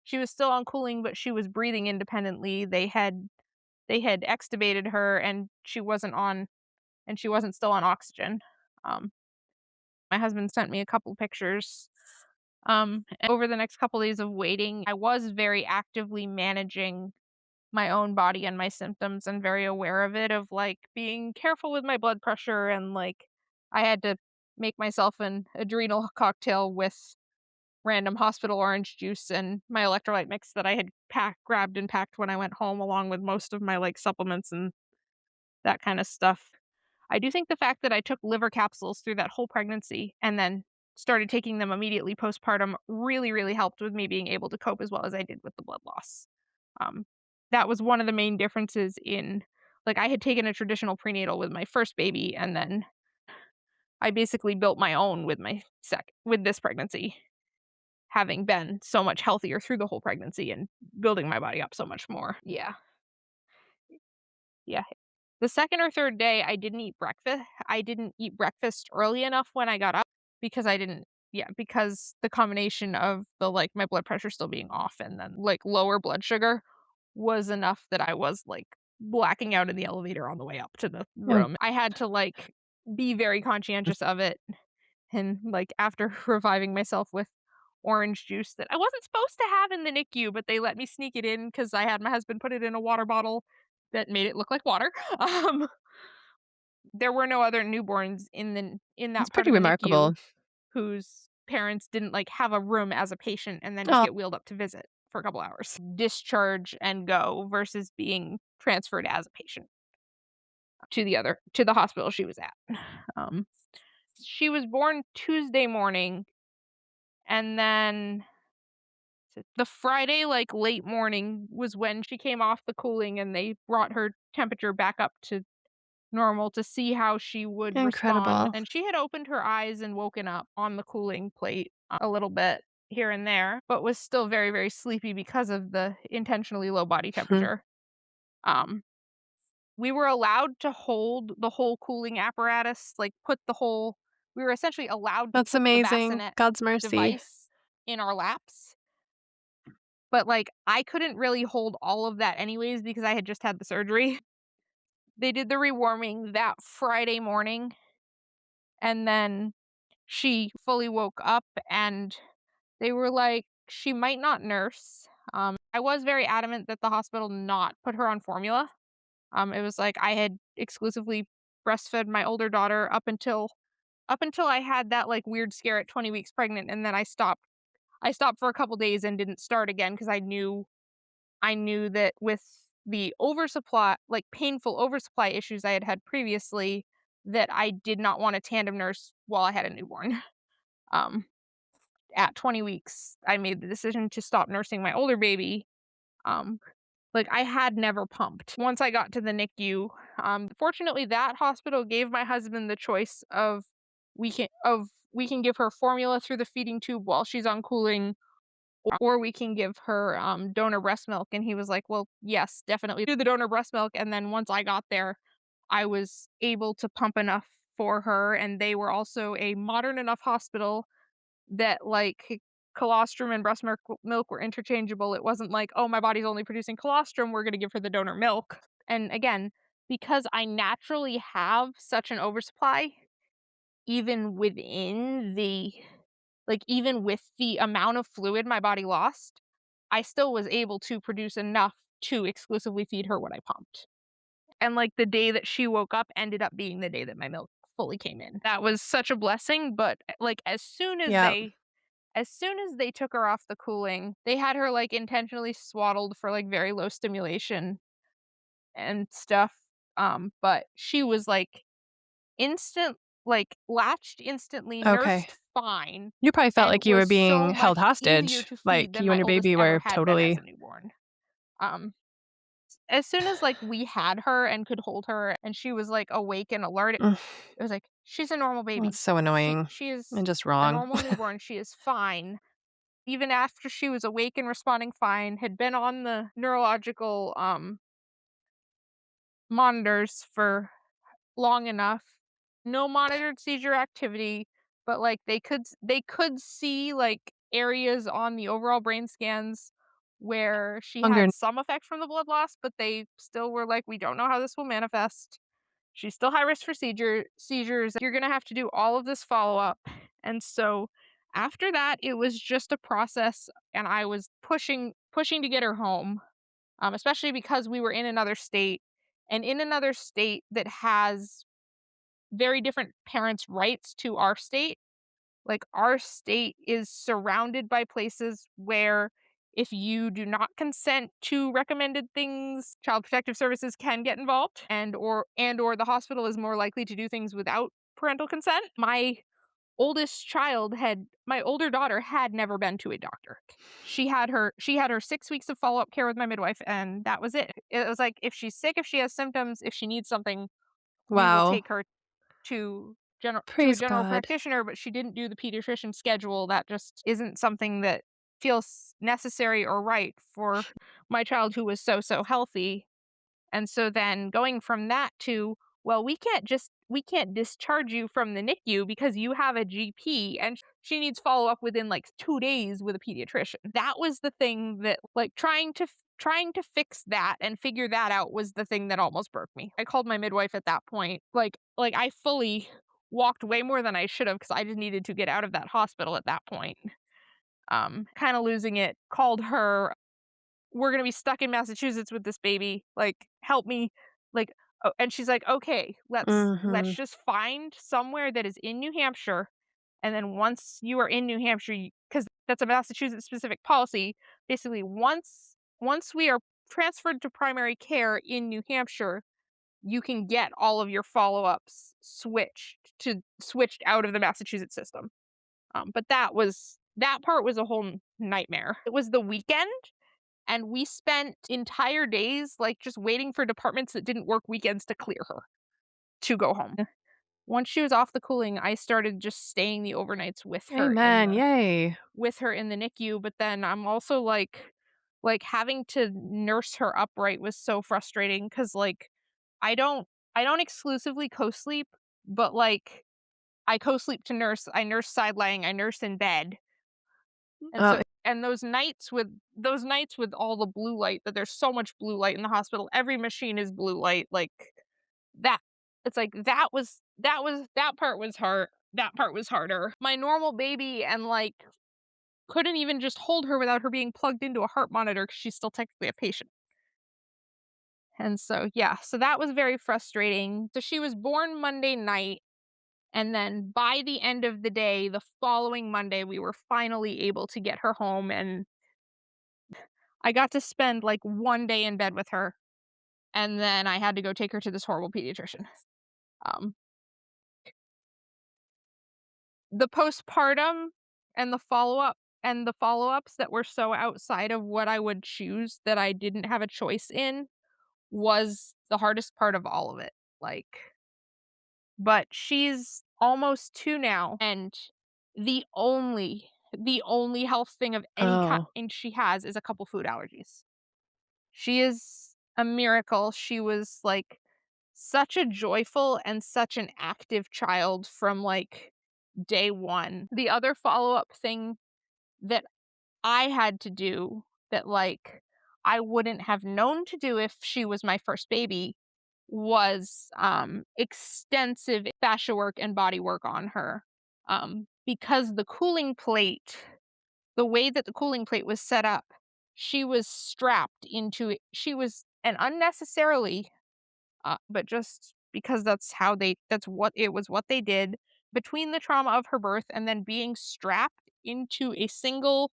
she was still on cooling, but she was breathing independently. They had extubated her, and she wasn't still on oxygen. Um, my husband sent me a couple pictures. And over the next couple days of waiting, I was very actively managing my own body and my symptoms and very aware of it, of, like, being careful with my blood pressure, and, like, I had to make myself an adrenal cocktail with random hospital orange juice and my electrolyte mix that I had grabbed and packed when I went home, along with most of my, like, supplements and that kind of stuff. I do think the fact that I took liver capsules through that whole pregnancy and then started taking them immediately postpartum really, really helped with me being able to cope as well as I did with the blood loss. Um, that was one of the main differences in, like, I had taken a traditional prenatal with my first baby, and then I basically built my own with with this pregnancy. having been so much healthier through the whole pregnancy and building my body up so much more. Yeah. Yeah. The second or third day, I didn't eat breakfast. I didn't eat breakfast early enough when I got up because I didn't, yeah, because the combination of the like my blood pressure still being off and then like lower blood sugar was enough that I was like blacking out in the elevator on the way up to the room. I had to like be very conscientious of it. And like after reviving myself with orange juice that I wasn't supposed to have in the NICU, but they let me sneak it in because I had my husband put it in a water bottle that made it look like water. Um, there were no other newborns in It's that part pretty of the remarkable. NICU whose parents didn't like have a room as a patient and then just Oh, get wheeled up to visit for a couple hours. Discharge and go versus being transferred as a patient to the hospital she was at. Um, she was born Tuesday morning, and then the Friday, like late morning, was when she came off the cooling and they brought her temperature back up to normal to see how she would respond. incredible. And she had opened her eyes and woken up on the cooling plate a little bit here and there, but was still very, very sleepy because of the intentionally low body temperature. Um, we were allowed to hold the whole cooling apparatus, like we were essentially allowed to That's put the amazing. bassinet God's mercy. device in our laps. But like I couldn't really hold all of that anyways because I had just had the surgery. They did the rewarming that Friday morning, and then she fully woke up and they were like, she might not nurse. I was very adamant that the hospital not put her on formula. It was like I had exclusively breastfed my older daughter up until I had that like weird scare at 20 weeks pregnant, and then I stopped. I stopped for a couple days and didn't start again because I knew that with the oversupply, like painful oversupply issues I had had previously, that I did not want a tandem nurse while I had a newborn. Um, at 20 weeks, I made the decision to stop nursing my older baby. Um, like I had never pumped. Once I got to the NICU, fortunately that hospital gave my husband the choice of we can give her formula through the feeding tube while she's on cooling, or we can give her donor breast milk. And he was like, well, yes, definitely do the donor breast milk. And then once I got there, I was able to pump enough for her. And they were also a modern enough hospital that like colostrum and breast milk were interchangeable. It wasn't like, oh, my body's only producing colostrum, we're going to give her the donor milk. And again, because I naturally have such an oversupply, even within the even with the amount of fluid my body lost, I still was able to produce enough to exclusively feed her what I pumped. And like the day that she woke up ended up being the day that my milk fully came in. That was such a blessing, but like as soon as Yeah. they took her off the cooling, they had her like intentionally swaddled for like very low stimulation and stuff. But she was like latched instantly, Okay. nursed fine, You probably felt and like you were was so being held much easier hostage. to feed Like than you and my your oldest baby ever were had been as totally. a newborn. Um, as soon as like we had her and could hold her and she was like awake and alert, Mm, it was like, she's a normal baby. It's so She annoying she is and just a wrong. normal newborn. She is fine. Even after she was awake and responding fine, had been on the neurological monitors for long enough. No monitored seizure activity, but like they could see like areas on the overall brain scans where she Longer. had some effect from the blood loss, but they still were like, we don't know how this will manifest. She's still high risk for seizures. You're gonna have to do all of this follow up. And so after that, it was just a process, and I was pushing to get her home, especially because we were in another state, and in another state that has very different parents' rights to our state. Like, our state is surrounded by places where if you do not consent to recommended things, Child Protective Services can get involved, and or the hospital is more likely to do things without parental consent. My older daughter had never been to a doctor. She had her 6 weeks of follow-up care with my midwife, and that was it. It was like, if she's sick, if she has symptoms, if she needs something, we will Wow. take her to to a Praise general God. practitioner, but she didn't do the pediatrician schedule. That just isn't something that feels necessary or right for my child who was so healthy. And so then going from that to, well, we can't discharge you from the NICU because you have a GP and she needs follow up within like 2 days with a pediatrician. That was the thing that, like, trying to fix that and figure that out was the thing that almost broke me. I called my midwife at that point. Like I fully walked way more than I should have because I just needed to get out of that hospital at that point. Kind of losing it. Called her, we're going to be stuck in Massachusetts with this baby. Like, help me. Like, oh, and she's like, okay, let's Mhm. just find somewhere that is in New Hampshire. And then once you are in New Hampshire, because that's a Massachusetts specific policy, basically once we are transferred to primary care in New Hampshire, you can get all of your follow-ups switched out of the Massachusetts system. But that part was a whole nightmare. It was the weekend, and we spent entire days, like, just waiting for departments that didn't work weekends to clear her to go home. Once she was off the cooling, I started just staying the overnights Amen. Yay. with her in the NICU, but then I'm also like having to nurse her upright was so frustrating cuz like I don't I don't exclusively co-sleep, but like I co-sleep to nurse. I nurse side laying, I nurse in bed. And Oh, so and those nights with all the blue light, that there's so much blue light in the hospital. Every machine is blue light, like that. It's like that part was hard. That part was harder. My normal baby, and like, couldn't even just hold her without her being plugged into a heart monitor because she's still technically a patient. And so yeah, so that was very frustrating. So she was born Monday night. And then by the end of the day, the following Monday, we were finally able to get her home. And I got to spend like 1 day in bed with her. And then I had to go take her to this horrible pediatrician. Um, the postpartum and the follow ups that were so outside of what I would choose that I didn't have a choice in was the hardest part of all of it. Like, but she's almost 2 now, and the only health thing of any oh. kind she has is a couple food allergies. She is a miracle. She was like such a joyful and such an active child from like day 1. The other follow-up thing that I had to do that, like, I wouldn't have known to do if she was my first baby was extensive fascia work and body work on her. Because the way that the cooling plate was set up, she was strapped into it. She was, and unnecessarily, but just because what they did, between the trauma of her birth and then being strapped into a single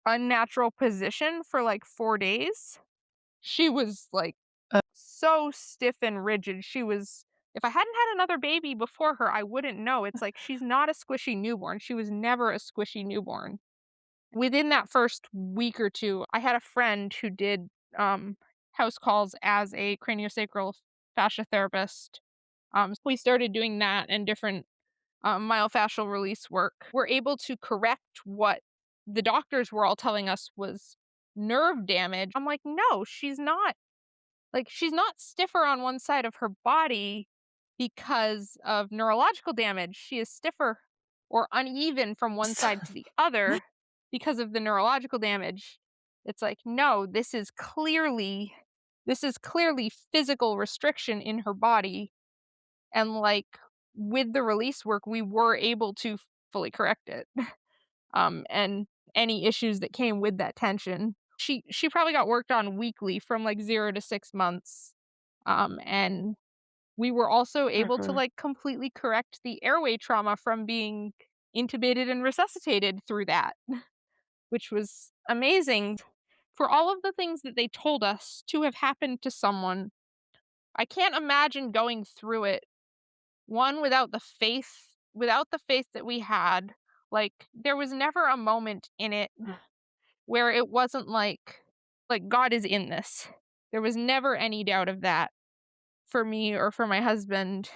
unnatural position for like 4 days. She was like so stiff and rigid. If I hadn't had another baby before her, I wouldn't know. It's like she's not a squishy newborn. She was never a squishy newborn. Within that first week or two, I had a friend who did house calls as a craniosacral fascia therapist. We started doing that and different myofascial release work. We're able to correct what the doctors were all telling us was nerve damage. I'm like, no, she's not. Like, she's not stiffer on one side of her body because of neurological damage. She is stiffer or uneven from one side to the other because of the neurological damage. It's like, no, this is clearly physical restriction in her body. And like, with the release work, we were able to fully correct it. And any issues that came with that tension. She probably got worked on weekly from like 0 to 6 months. And we were also able to Mhm. like completely correct the airway trauma from being intubated and resuscitated through that, which was amazing. For all of the things that they told us to have happened to someone, I can't imagine going through it, one, without the faith that we had. Like, there was never a moment in it where it wasn't like God is in this. There was never any doubt of that for me or for my husband.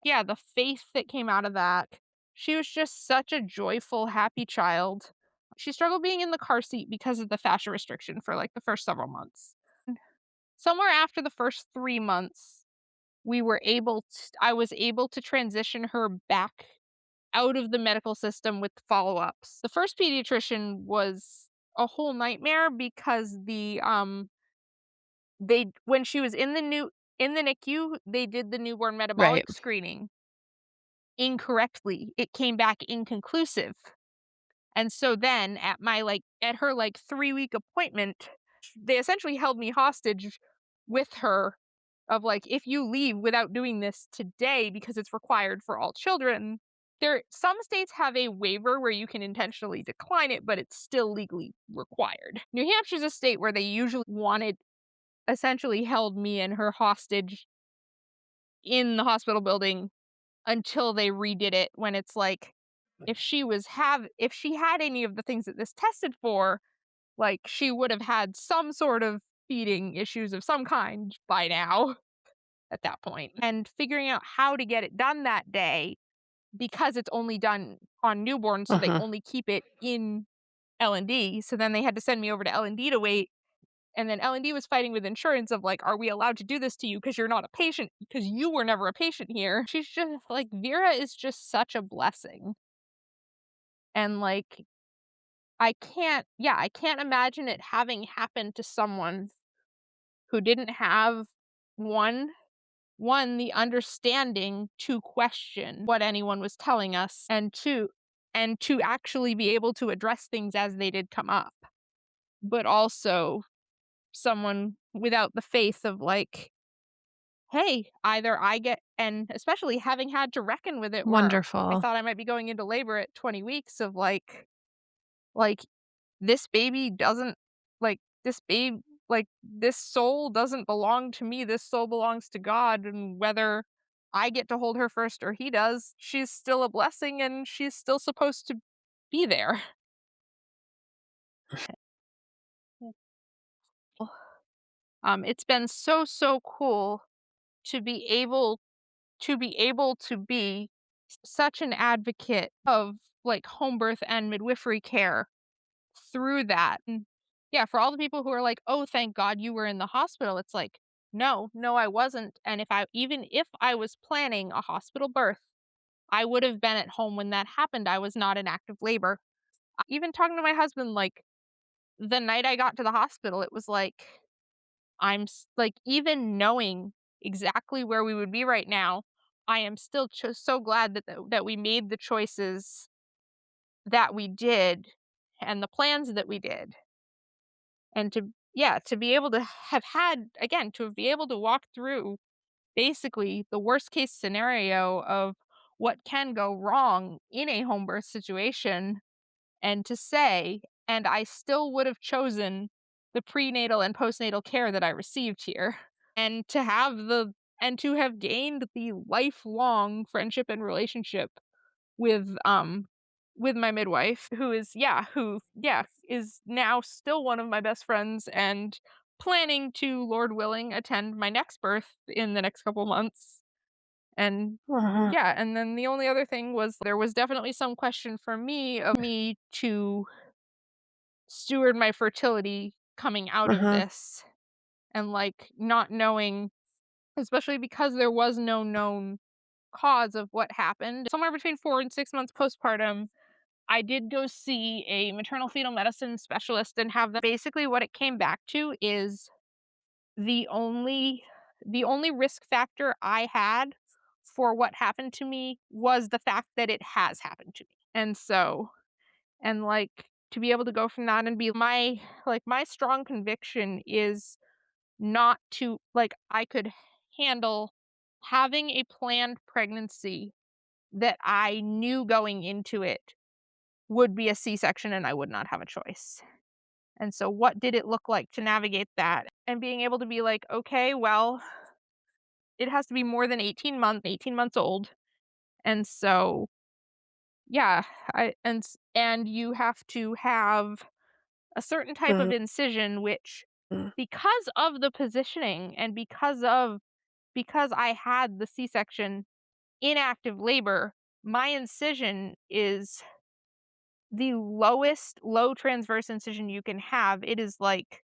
the faith that came out of that. She was just such a joyful, happy child. She struggled being in the car seat because of the fascia restriction for like the first several months. Somewhere after the first 3 months, I was able to transition her back out of the medical system with follow-ups. The first pediatrician was a whole nightmare because when she was in the NICU, they did the newborn Right. metabolic screening incorrectly. It came back inconclusive. And so then at her 3-week appointment, they essentially held me hostage with her of like, if you leave without doing this today because it's required for all children, some states have a waiver where you can intentionally decline it, but it's still legally required. New Hampshire's a state where they usually essentially held me and her hostage in the hospital building until they redid it, when it's like, if she had any of the things that this tested for, like, she would have had some sort of feeding issues of some kind by now at that point. And figuring out how to get it done that day, because it's only done on newborns, so they Mhm. only keep it in L&D. So then they had to send me over to L&D to wait. And then L&D was fighting with insurance of like, are we allowed to do this to you because you're not a patient, because you were never a patient here. She's just like, Vera is just such a blessing. And like, I can't imagine it having happened to someone who didn't have one the understanding to question what anyone was telling us, and to actually be able to address things as they did come up. But also someone without the faith of like, hey, either I get, and especially having had to reckon with it where I Wonderful. thought I might be going into labor at 20 weeks of like this baby doesn't, like, this babe like, this soul doesn't belong to me, this soul belongs to God, and whether I get to hold her first or he does, she's still a blessing and she's still supposed to be there. It's been so, so cool to be able to be such an advocate of like home birth and midwifery care through that. And yeah, for all the people who are like, "Oh, thank God you were in the hospital." It's like, "No, no I wasn't." And even if I was planning a hospital birth, I would have been at home when that happened. I was not in active labor. Even talking to my husband like the night I got to the hospital, it was like, like, even knowing exactly where we would be right now, I am still so glad that we made the choices that we did and the plans that we did. And to be able to have had, again, to be able to walk through basically the worst case scenario of what can go wrong in a home birth situation, and to say, and I still would have chosen the prenatal and postnatal care that I received here. And to have gained the lifelong friendship and relationship with my midwife, who is now still one of my best friends and planning to, Lord willing, attend my next birth in the next couple months. And Mhm. yeah, and then the only other thing was there was definitely some question for me of me to steward my fertility coming out of Mhm. this, and like not knowing, especially because there was no known cause of what happened. Somewhere between 4 and 6 months postpartum, I did go see a maternal fetal medicine specialist and have basically what it came back to is the only risk factor I had for what happened to me was the fact that it has happened to me. And so, and like, to be able to go from that and be my strong conviction is not to, like, I could handle having a planned pregnancy that I knew going into it would be a C-section and I would not have a choice. And so what did it look like to navigate that? And being able to be like, okay, well, it has to be more than 18 months old. And so, yeah, and you have to have a certain type of Mhm. incision, which, because of the positioning and because I had the C-section in active labor, my incision is the lowest low transverse incision you can have. It is like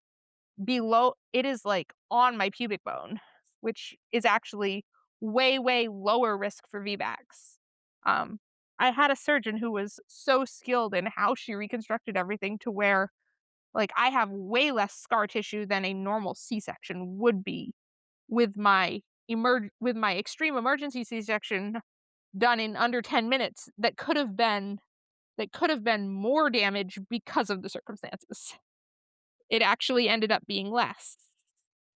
on my pubic bone, which is actually way, way lower risk for VBACs. I had a surgeon who was so skilled in how she reconstructed everything to where, like, I have way less scar tissue than a normal C-section would be with my extreme emergency C-section done in under 10 minutes that could have been more damage because of the circumstances. It actually ended up being less.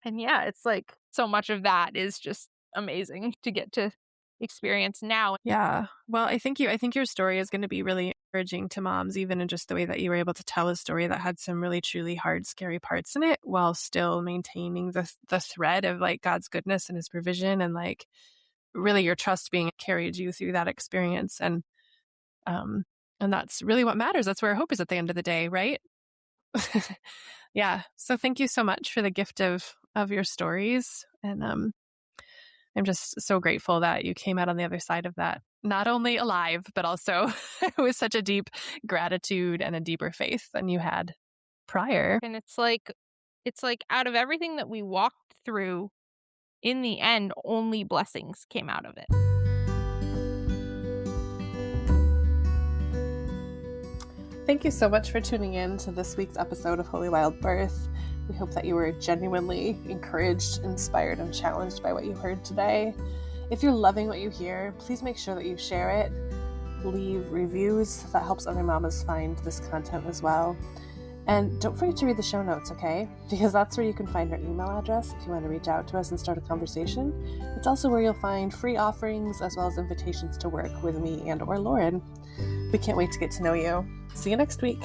And yeah, it's like so much of that is just amazing to get to experience now. Yeah. Well, I think your story is going to be really encouraging to moms, even in just the way that you were able to tell a story that had some really truly hard, scary parts in it, while still maintaining the thread of like God's goodness and His provision, and like really your trust being carried you through that experience. And that's really what matters. That's where our hope is at the end of the day, right? Yeah. So thank you so much for the gift of your stories. And I'm just so grateful that you came out on the other side of that, not only alive, but also with such a deep gratitude and a deeper faith than you had prior. And it's like out of everything that we walked through, in the end, only blessings came out of it. Thank you so much for tuning in to this week's episode of Holy Wild Birth. We hope that you were genuinely encouraged, inspired, and challenged by what you heard today. If you're loving what you hear, please make sure that you share it. Leave reviews. That helps other mamas find this content as well. And don't forget to read the show notes, okay? Because that's where you can find our email address if you want to reach out to us and start a conversation. It's also where you'll find free offerings as well as invitations to work with me and or Lauren. We can't wait to get to know you. See you next week.